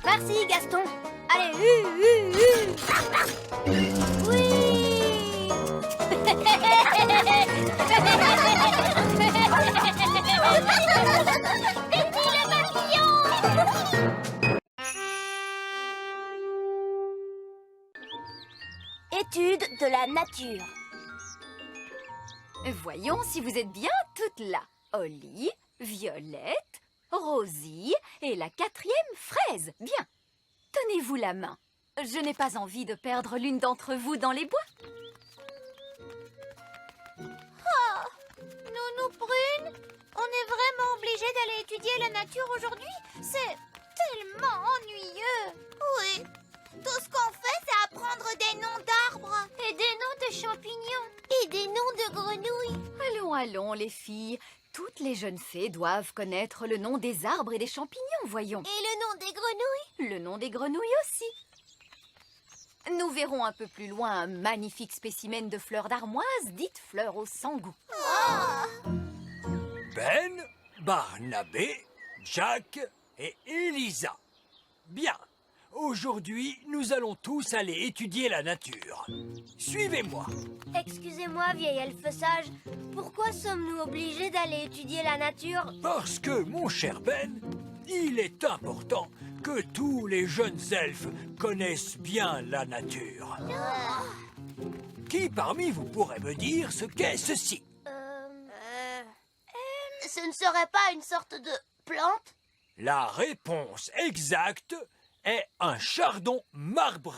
Merci, Gaston. Allez, Oui! Betty le papillon! Étude de la nature. Voyons si vous êtes bien toutes là. Oli, Violette, Rosie et la 4e Fraise. Bien. Tenez-vous la main. Je n'ai pas envie de perdre l'une d'entre vous dans les bois. Nounou Brune, on est vraiment obligé d'aller étudier la nature aujourd'hui? C'est tellement ennuyeux. Oui, tout ce qu'on fait, c'est apprendre apprendre des noms d'arbres. Et des noms de champignons. Et des noms de grenouilles. Allons, allons, les filles. Toutes les jeunes fées doivent connaître le nom des arbres et des champignons, voyons. Et le nom des grenouilles. Le nom des grenouilles aussi. Nous verrons un peu plus loin un magnifique spécimen de fleurs d'armoise, dites fleurs au sans goût. Ben, Barnabé, Jack et Elisa. Bien. Aujourd'hui, nous allons tous aller étudier la nature. Suivez-moi. Excusez-moi, vieil elfe sage. Pourquoi sommes-nous obligés d'aller étudier la nature? Parce que, mon cher Ben, il est important que tous les jeunes elfes connaissent bien la nature. Qui parmi vous pourrait me dire ce qu'est ceci? Ce ne serait pas une sorte de plante? La réponse exacte est un chardon marbré.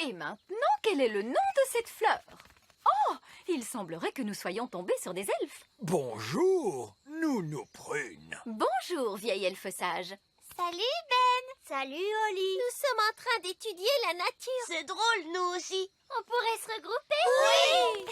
Et maintenant, quel est le nom de cette fleur? Oh, il semblerait que nous soyons tombés sur des elfes. Bonjour, Nounou Prune. Bonjour, vieil elfe sage. Salut Ben. Salut Holly. Nous sommes en train d'étudier la nature. C'est drôle, nous aussi. On pourrait se regrouper? Oui.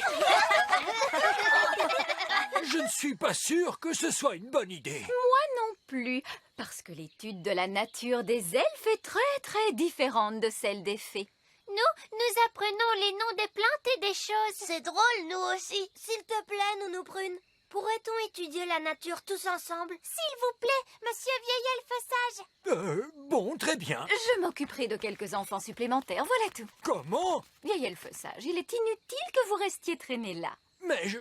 Je ne suis pas sûr que ce soit une bonne idée. Moi non plus, parce que l'étude de la nature des elfes est très très différente de celle des fées. Nous apprenons les noms des plantes et des choses. C'est drôle, nous aussi. S'il te plaît, Nounou Prune, pourrait-on étudier la nature tous ensemble? S'il vous plaît, monsieur vieil elfe sage. Bon, très bien. Je m'occuperai de quelques enfants supplémentaires, voilà tout. Comment? Vieil elfe sage, il est inutile que vous restiez traînés là. Mais je...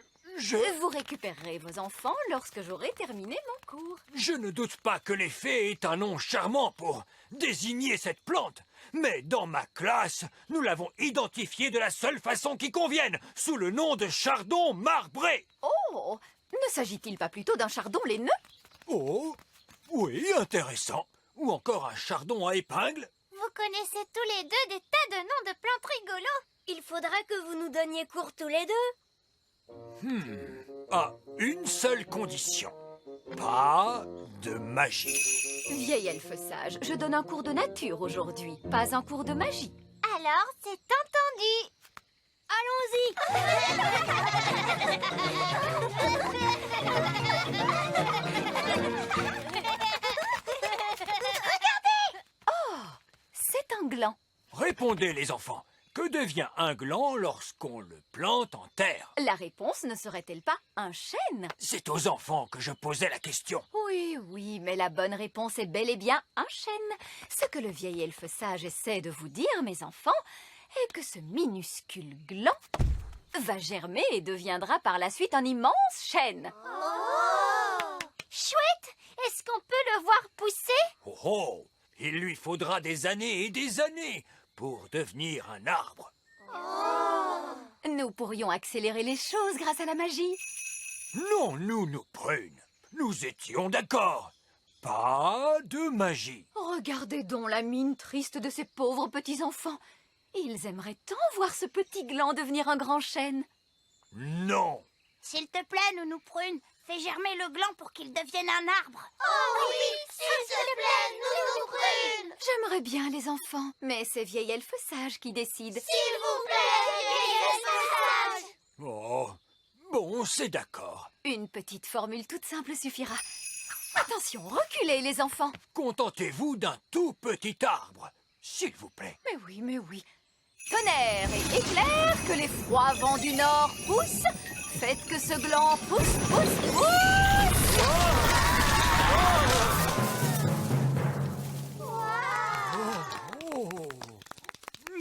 Vous récupérerez vos enfants lorsque j'aurai terminé mon cours. Je ne doute pas que les fées aient un nom charmant pour désigner cette plante. Mais dans ma classe, nous l'avons identifiée de la seule façon qui convienne, sous le nom de chardon marbré. Oh, ne s'agit-il pas plutôt d'un chardon laineux? Oh, oui, intéressant. Ou encore un chardon à épingle. Vous connaissez tous les deux des tas de noms de plantes rigolos. Il faudrait que vous nous donniez cours tous les deux. À une seule condition. Pas de magie. Vieil elfe sage, je donne un cours de nature aujourd'hui, pas un cours de magie. Alors, c'est entendu. Regardez! Oh, c'est un gland. Répondez, les enfants. Que devient un gland lorsqu'on le plante en terre? La réponse ne serait-elle pas un chêne? C'est aux enfants que je posais la question. Oui, oui, mais la bonne réponse est bel et bien un chêne. Ce que le vieil elfe sage essaie de vous dire, mes enfants, est que ce minuscule gland va germer et deviendra par la suite un immense chêne. Oh! Chouette! Est-ce qu'on peut le voir pousser? Oh oh! Il lui faudra des années et des années pour devenir un arbre. Nous pourrions accélérer les choses grâce à la magie. Non, nous Prune. Nous étions d'accord. Pas de magie. Regardez donc la mine triste de ces pauvres petits-enfants. Ils aimeraient tant voir ce petit gland devenir un grand chêne. Non. S'il te plaît, Nounou Prune, fais germer le gland pour qu'il devienne un arbre. Oh oui, s'il te plaît, Nounou Prune. J'aimerais bien les enfants, mais c'est vieil elfe sage qui décide. S'il vous plaît, vieil elfe sage. Oh, bon, c'est d'accord. Une petite formule toute simple suffira. Attention, reculez les enfants. Contentez-vous d'un tout petit arbre, s'il vous plaît. Mais oui, mais oui. Tonnerre et éclair, que les froids vents du nord poussent. Faites que ce gland pousse, pousse, pousse. Oh,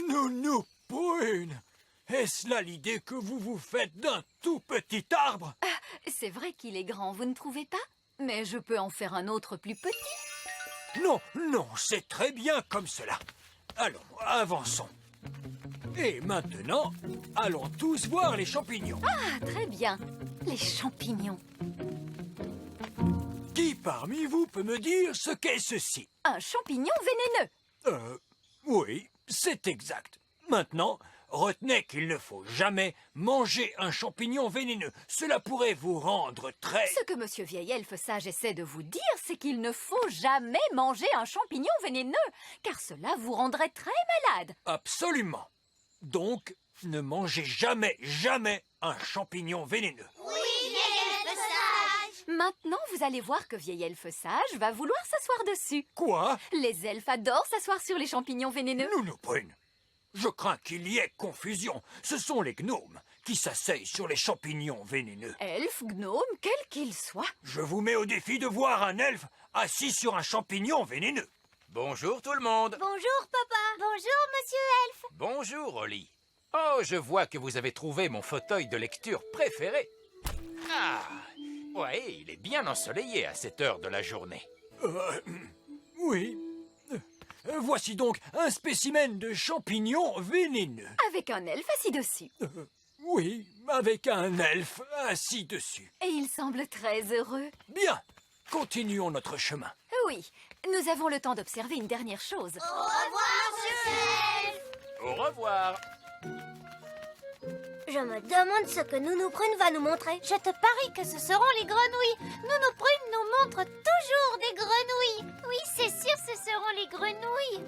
Nounou Prune, est-ce là l'idée que vous vous faites d'un tout petit arbre? C'est vrai qu'il est grand, vous ne trouvez pas? Mais je peux en faire un autre plus petit. Non, non, c'est très bien comme cela. Allons, avançons. Et maintenant, allons tous voir les champignons. Ah, très bien. Les champignons. Qui parmi vous peut me dire ce qu'est ceci? Un champignon vénéneux. Oui, c'est exact. Maintenant, retenez qu'il ne faut jamais manger un champignon vénéneux. Cela pourrait vous rendre très... Ce que Monsieur Vieil Elfe Sage essaie de vous dire, c'est qu'il ne faut jamais manger un champignon vénéneux, car cela vous rendrait très malade. Absolument. Donc, ne mangez jamais, jamais un champignon vénéneux. Maintenant, vous allez voir que vieil elfe sage va vouloir s'asseoir dessus. Quoi? Les elfes adorent s'asseoir sur les champignons vénéneux. Nounou Prune, je crains qu'il y ait confusion. Ce sont les gnomes qui s'asseyent sur les champignons vénéneux. Elfe, gnome, quel qu'il soit. Je vous mets au défi de voir un elfe assis sur un champignon vénéneux. Bonjour tout le monde. Bonjour, papa. Bonjour, monsieur Elfe. Bonjour, Oli. Oh, je vois que vous avez trouvé mon fauteuil de lecture préféré. Ah, ouais, il est bien ensoleillé à cette heure de la journée. Oui. Voici donc un spécimen de champignon vénéneux. Avec un elfe assis dessus. Oui, avec un elfe assis dessus. Et il semble très heureux. Bien, continuons notre chemin. Oui, nous avons le temps d'observer une dernière chose. Au revoir, monsieur Elfe. Au revoir. Je me demande ce que Nounou Prune va nous montrer. Je te parie que ce seront les grenouilles. Nounou Prune nous montre toujours des grenouilles. Oui, c'est sûr, ce seront les grenouilles.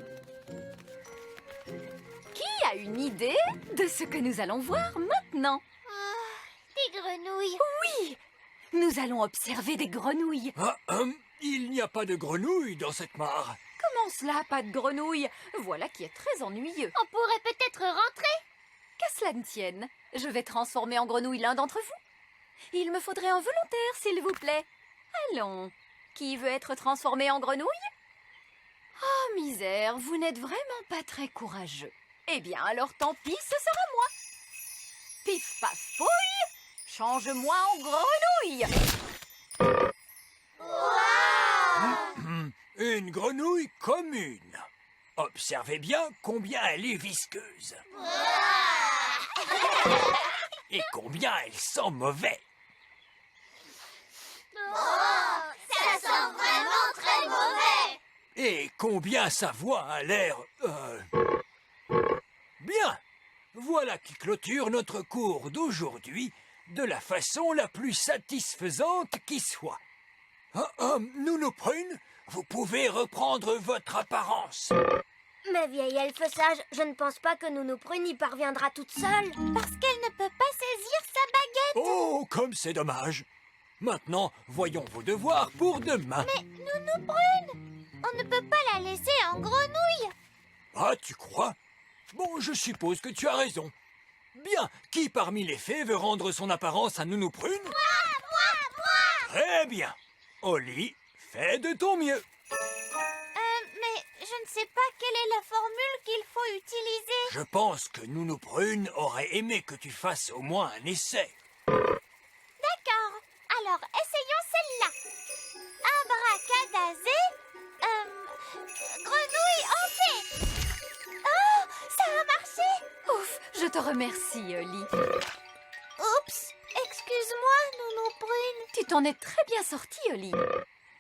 Qui a une idée de ce que nous allons voir maintenant? Des grenouilles. Oui, nous allons observer des grenouilles. Il n'y a pas de grenouilles dans cette mare. Comment cela, pas de grenouilles? Voilà qui est très ennuyeux. On pourrait peut-être rentrer. Qu'à cela ne tienne, je vais transformer en grenouille l'un d'entre vous. Il me faudrait un volontaire, s'il vous plaît. Allons, qui veut être transformé en grenouille? Oh, misère, vous n'êtes vraiment pas très courageux. Eh bien, alors tant pis, ce sera moi. Pif paf pouille, change-moi en grenouille. Une grenouille commune. Observez bien combien elle est visqueuse. Et combien elle sent mauvais. Ça sent vraiment très mauvais. Et combien sa voix a l'air... Bien. Voilà qui clôture notre cours d'aujourd'hui de la façon la plus satisfaisante qui soit. Nounou Prune, vous pouvez reprendre votre apparence. Mais vieille elfe sage, je ne pense pas que Nounou Prune y parviendra toute seule. Parce qu'elle ne peut pas saisir sa baguette. Oh, comme c'est dommage. Maintenant, voyons vos devoirs pour demain. Mais Nounou Prune, on ne peut pas la laisser en grenouille. Ah, tu crois? Bon, je suppose que tu as raison. Bien, qui parmi les fées veut rendre son apparence à Nounou Prune? Moi. Très bien. Oli, fais de ton mieux. Mais je ne sais pas quelle est la formule qu'il faut utiliser. Je pense que Nounou Prune aurait aimé que tu fasses au moins un essai. D'accord. Alors, essayons celle-là. Abracadazé. Grenouille en fait. Oh, ça a marché. Ouf, je te remercie, Oli. Oups, excuse-moi, Nounou Prune. Tu t'en es très bien sorti, Oli.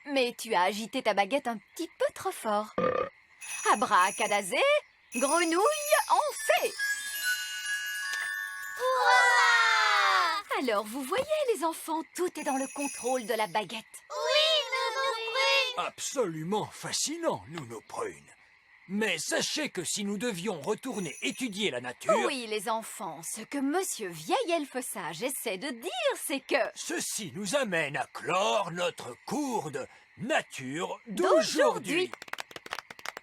Mais tu as agité ta baguette un petit peu trop fort. Abracadazé, grenouille en fée. Ouah! Alors, vous voyez, les enfants, tout est dans le contrôle de la baguette. Oui, Nounou Prune. Absolument fascinant, Nounou Prune. Mais sachez que si nous devions retourner étudier la nature... Oui, les enfants, ce que Monsieur Vieil Elfe Sage essaie de dire, c'est que... Ceci nous amène à clore notre cours de nature d'aujourd'hui.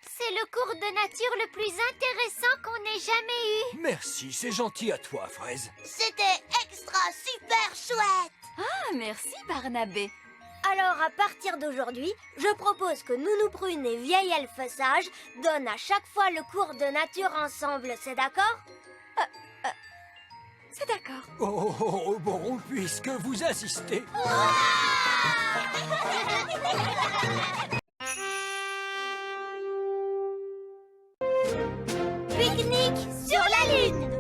C'est le cours de nature le plus intéressant qu'on ait jamais eu. Merci, c'est gentil à toi, Fraise. C'était extra super chouette. Ah, merci, Barnabé. Alors, à partir d'aujourd'hui, je propose que Nounou Prune et Vieil Elfe Sage donnent à chaque fois le cours de nature ensemble, c'est d'accord? C'est d'accord. Oh, bon, puisque vous insistez. Pique-nique sur la Lune.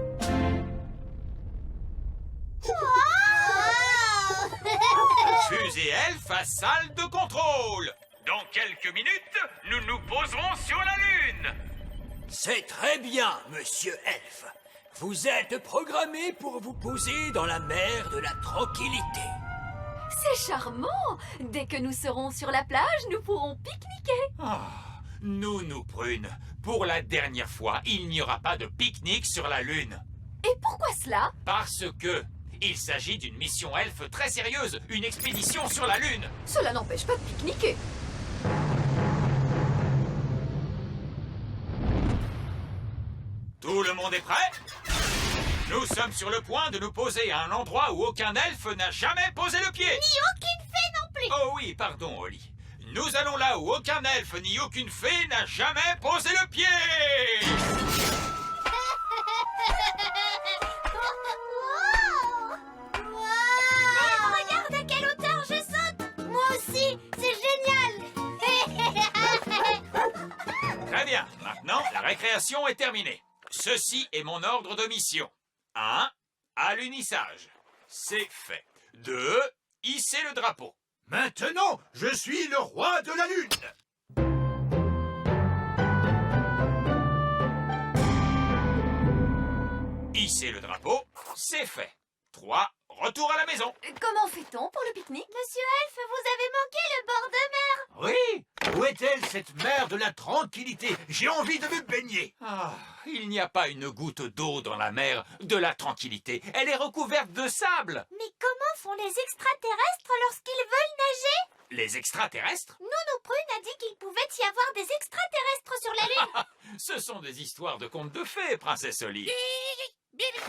Fusée Elfe à salle de contrôle. Dans quelques minutes, nous nous poserons sur la Lune. C'est très bien, Monsieur Elfe. Vous êtes programmé pour vous poser dans la mer de la tranquillité. C'est charmant. Dès que nous serons sur la plage, nous pourrons pique-niquer. Ah, Nounou Prune, pour la dernière fois, il n'y aura pas de pique-nique sur la Lune. Et pourquoi cela? Parce que il s'agit d'une mission elfe très sérieuse, une expédition sur la Lune. Cela n'empêche pas de pique-niquer. Tout le monde est prêt? Nous sommes sur le point de nous poser à un endroit où aucun elfe n'a jamais posé le pied. Ni aucune fée non plus. Oh oui, pardon, Holly. Nous allons là où aucun elfe ni aucune fée n'a jamais posé le pied. Regarde à quelle hauteur je saute. Moi aussi, c'est génial. Très bien, maintenant la récréation est terminée. Ceci est mon ordre de mission. 1. Alunissage. C'est fait. 2. Hisser le drapeau. Maintenant, je suis le roi de la Lune. Hisser le drapeau, c'est fait. 3. Retour à la maison. Comment fait-on pour le pique-nique? Monsieur Elfe, vous avez manqué le bord de mer. Oui, où est-elle cette mer de la tranquillité? J'ai envie de me baigner. Ah, il n'y a pas une goutte d'eau dans la mer de la tranquillité. Elle est recouverte de sable. Mais comment font les extraterrestres lorsqu'ils veulent nager? Les extraterrestres? Nounou Prune a dit qu'il pouvait y avoir des extraterrestres sur la Lune. Ce sont des histoires de contes de fées, princesse Holly.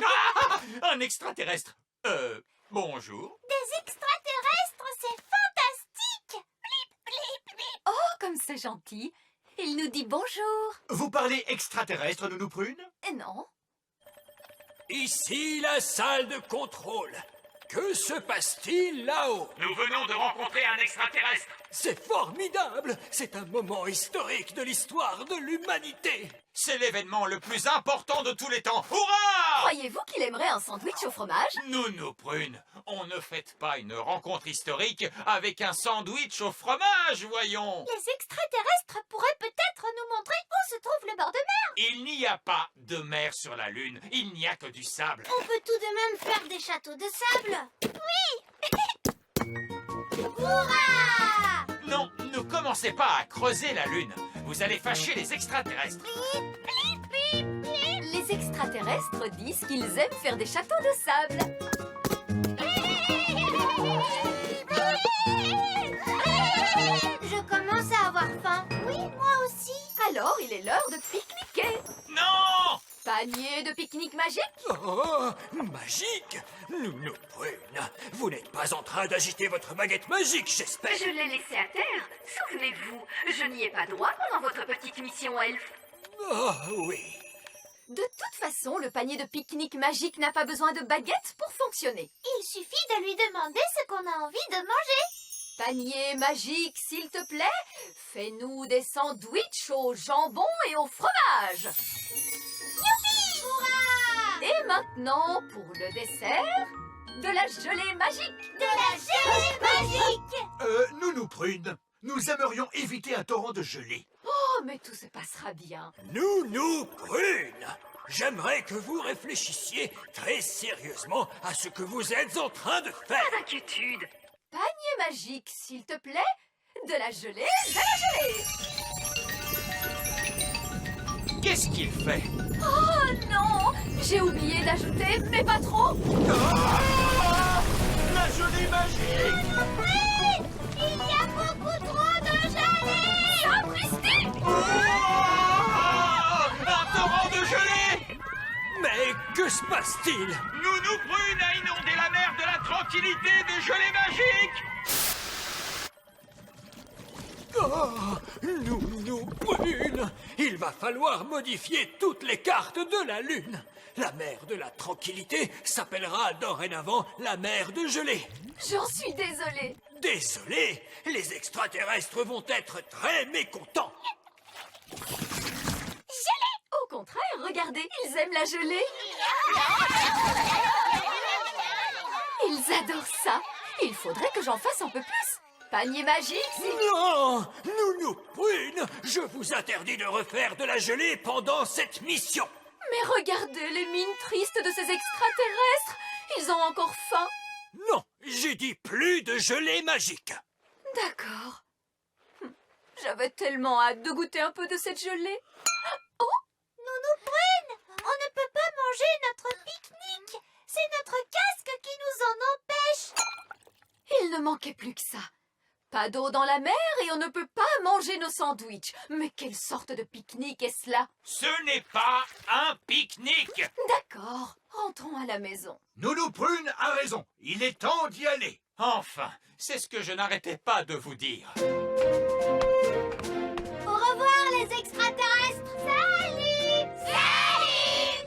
Ah, un extraterrestre. Bonjour. Des extraterrestres, c'est fantastique. Blip, blip, blip. Oh, comme c'est gentil. Il nous dit bonjour. Vous parlez extraterrestre, Nounou Prune? Non. Ici la salle de contrôle. Que se passe-t-il là-haut? Nous venons de rencontrer un extraterrestre. C'est formidable! C'est un moment historique de l'histoire de l'humanité! C'est l'événement le plus important de tous les temps. Hurrah! Croyez-vous qu'il aimerait un sandwich au fromage? Nounou Prune, on ne fête pas une rencontre historique avec un sandwich au fromage, voyons. Les extraterrestres pourraient peut-être nous montrer où se trouve le bord de mer. Il n'y a pas de mer sur la Lune, il n'y a que du sable. On peut tout de même faire des châteaux de sable. Oui. Hurrah! Non, ne commencez pas à creuser la Lune. Vous allez fâcher les extraterrestres. Les extraterrestres disent qu'ils aiment faire des châteaux de sable. Je commence à avoir faim. Oui, moi aussi. Alors, il est l'heure de pique-niquer. Non! Panier de pique-nique magique? Oh, magique! Nounou Prune, vous n'êtes pas en train d'agiter votre baguette magique, j'espère? Je l'ai laissé à terre. Souvenez-vous, je n'y ai pas droit pendant votre petite mission elfe. Oh, oui. De toute façon, le panier de pique-nique magique n'a pas besoin de baguette pour fonctionner. Il suffit de lui demander ce qu'on a envie de manger. Panier magique, s'il te plaît, fais-nous des sandwichs au jambon et au fromage. Youpi! Hurrah! Et maintenant, pour le dessert, de la gelée magique. De la gelée magique! Nounou Prune, nous aimerions éviter un torrent de gelée. Oh, mais tout se passera bien. Nounou Prune, j'aimerais que vous réfléchissiez très sérieusement à ce que vous êtes en train de faire. Pas d'inquiétude. Panier magique, s'il te plaît, de la gelée, de la gelée. Qu'est-ce qu'il fait? Oh non, j'ai oublié d'ajouter, mais pas trop. Ah! La gelée magique! Oui! Il y a beaucoup trop de gelée! Sapristi! Ah! Un torrent de gelée! Mais que se passe-t-il? Nounou Prune a inondé la mer de la tranquillité de gelée magique! Oh, Nounou Prune, il va falloir modifier toutes les cartes de la Lune. La mer de la tranquillité s'appellera dorénavant la mer de gelée. J'en suis désolée. Désolé, les extraterrestres vont être très mécontents. Gelée! Au contraire, regardez, ils aiment la gelée. Ils adorent ça. Il faudrait que j'en fasse un peu plus. Panier magique, Non, Nounou Prune, je vous interdis de refaire de la gelée pendant cette mission. Mais regardez les mines tristes de ces extraterrestres. Ils ont encore faim. Non, j'ai dit plus de gelée magique. D'accord. J'avais tellement hâte de goûter un peu de cette gelée. Nounou Prune, on ne peut pas manger notre pique-nique. C'est notre casque qui nous en empêche. Il ne manquait plus que ça. Pas d'eau dans la mer et on ne peut pas manger nos sandwichs. Mais quelle sorte de pique-nique est-ce là? Ce n'est pas un pique-nique. D'accord, rentrons à la maison. Nounou Prune a raison. Il est temps d'y aller. Enfin, c'est ce que je n'arrêtais pas de vous dire. Au revoir les extraterrestres. Salut! Salut!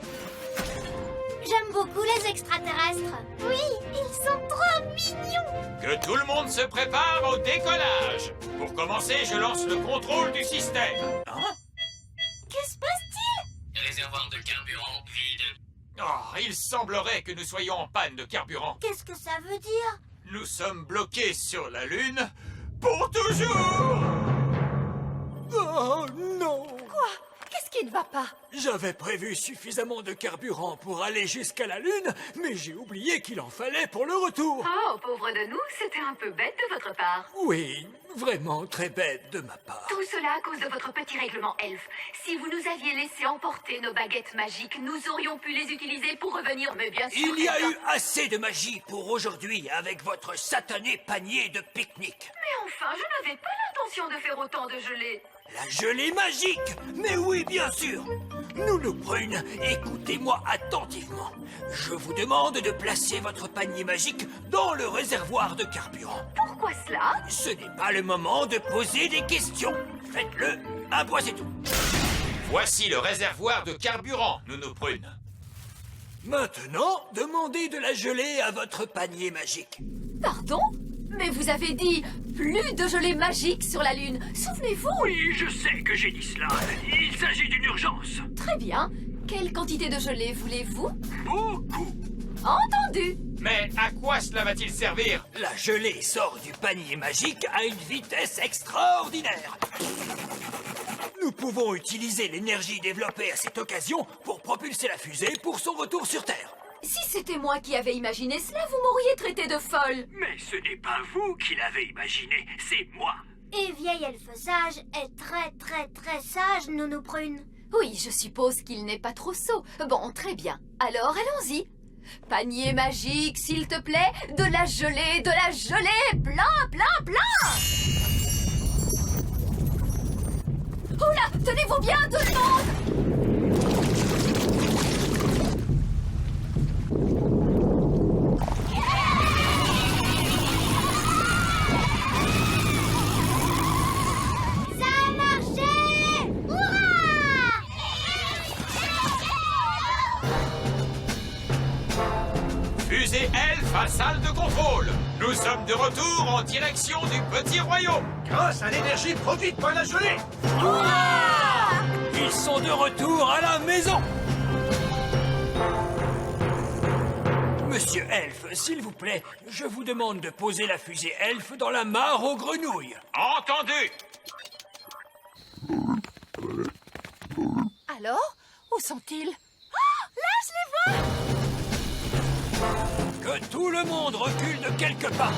J'aime beaucoup les extraterrestres. Oui, ils sont trop mignons. Que tout le monde se prépare au décollage. Pour commencer, je lance le contrôle du système. Hein? Que se passe-t-il? Réservoir de carburant vide. Oh, il semblerait que nous soyons en panne de carburant. Qu'est-ce que ça veut dire? Nous sommes bloqués sur la Lune pour toujours. Oh non! Quoi? Qu'est-ce qui ne va pas? J'avais prévu suffisamment de carburant pour aller jusqu'à la Lune, mais j'ai oublié qu'il en fallait pour le retour. Oh, pauvre de nous, c'était un peu bête de votre part. Oui, vraiment très bête de ma part. Tout cela à cause de votre petit règlement elfe. Si vous nous aviez laissé emporter nos baguettes magiques, nous aurions pu les utiliser pour revenir, mais bien sûr... Il y a eu assez de magie pour aujourd'hui avec votre satané panier de pique-nique. Mais enfin, je n'avais pas l'intention de faire autant de gelée. La gelée magique! Mais oui, bien sûr! Nounou Prune, écoutez-moi attentivement. Je vous demande de placer votre panier magique dans le réservoir de carburant. Pourquoi cela? Ce n'est pas le moment de poser des questions. Faites-le, un point c'est tout. Voici le réservoir de carburant, Nounou Prune. Maintenant, demandez de la gelée à votre panier magique. Pardon? Mais vous avez dit plus de gelée magique sur la Lune. Souvenez-vous? Oui, je sais que j'ai dit cela. Il s'agit d'une urgence. Très bien. Quelle quantité de gelée voulez-vous? Beaucoup. Entendu. Mais à quoi cela va-t-il servir? La gelée sort du panier magique à une vitesse extraordinaire. Nous pouvons utiliser l'énergie développée à cette occasion pour propulser la fusée pour son retour sur Terre. Si c'était moi qui avais imaginé cela, vous m'auriez traité de folle. Mais ce n'est pas vous qui l'avez imaginé, c'est moi. Et vieil elfe sage est très sage, Nounou Prune. Oui, je suppose qu'il n'est pas trop sot. Bon, très bien. Alors, allons-y. Panier magique, s'il te plaît. De la gelée, plein. Oula, tenez-vous bien, tout le monde. Fusée elfe à salle de contrôle. Nous sommes de retour en direction du petit royaume. Grâce à l'énergie produite par la gelée. Ils sont de retour à la maison. Monsieur Elfe, s'il vous plaît, je vous demande de poser la fusée Elfe dans la mare aux grenouilles. Entendu. Alors, où sont-ils? Oh, là, je les vois! Que tout le monde recule de quelques pas.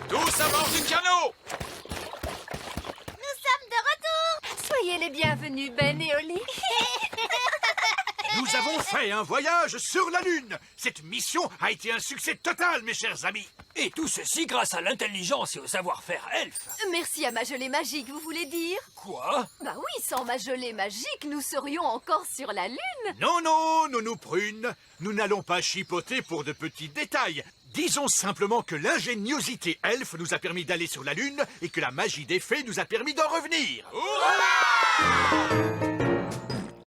Tous à bord du canot. Nous sommes de retour. Soyez les bienvenus, Ben et Oli. Nous avons fait un voyage sur la Lune. Cette mission a été un succès total, mes chers amis. Et tout ceci grâce à l'intelligence et au savoir-faire elfe. Merci à ma gelée magique, vous voulez dire? Quoi? Bah oui, sans ma gelée magique, nous serions encore sur la Lune. Non, Nounou Prune. Nous n'allons pas chipoter pour de petits détails. Disons simplement que l'ingéniosité elfe nous a permis d'aller sur la Lune et que la magie des fées nous a permis d'en revenir. Hurrah!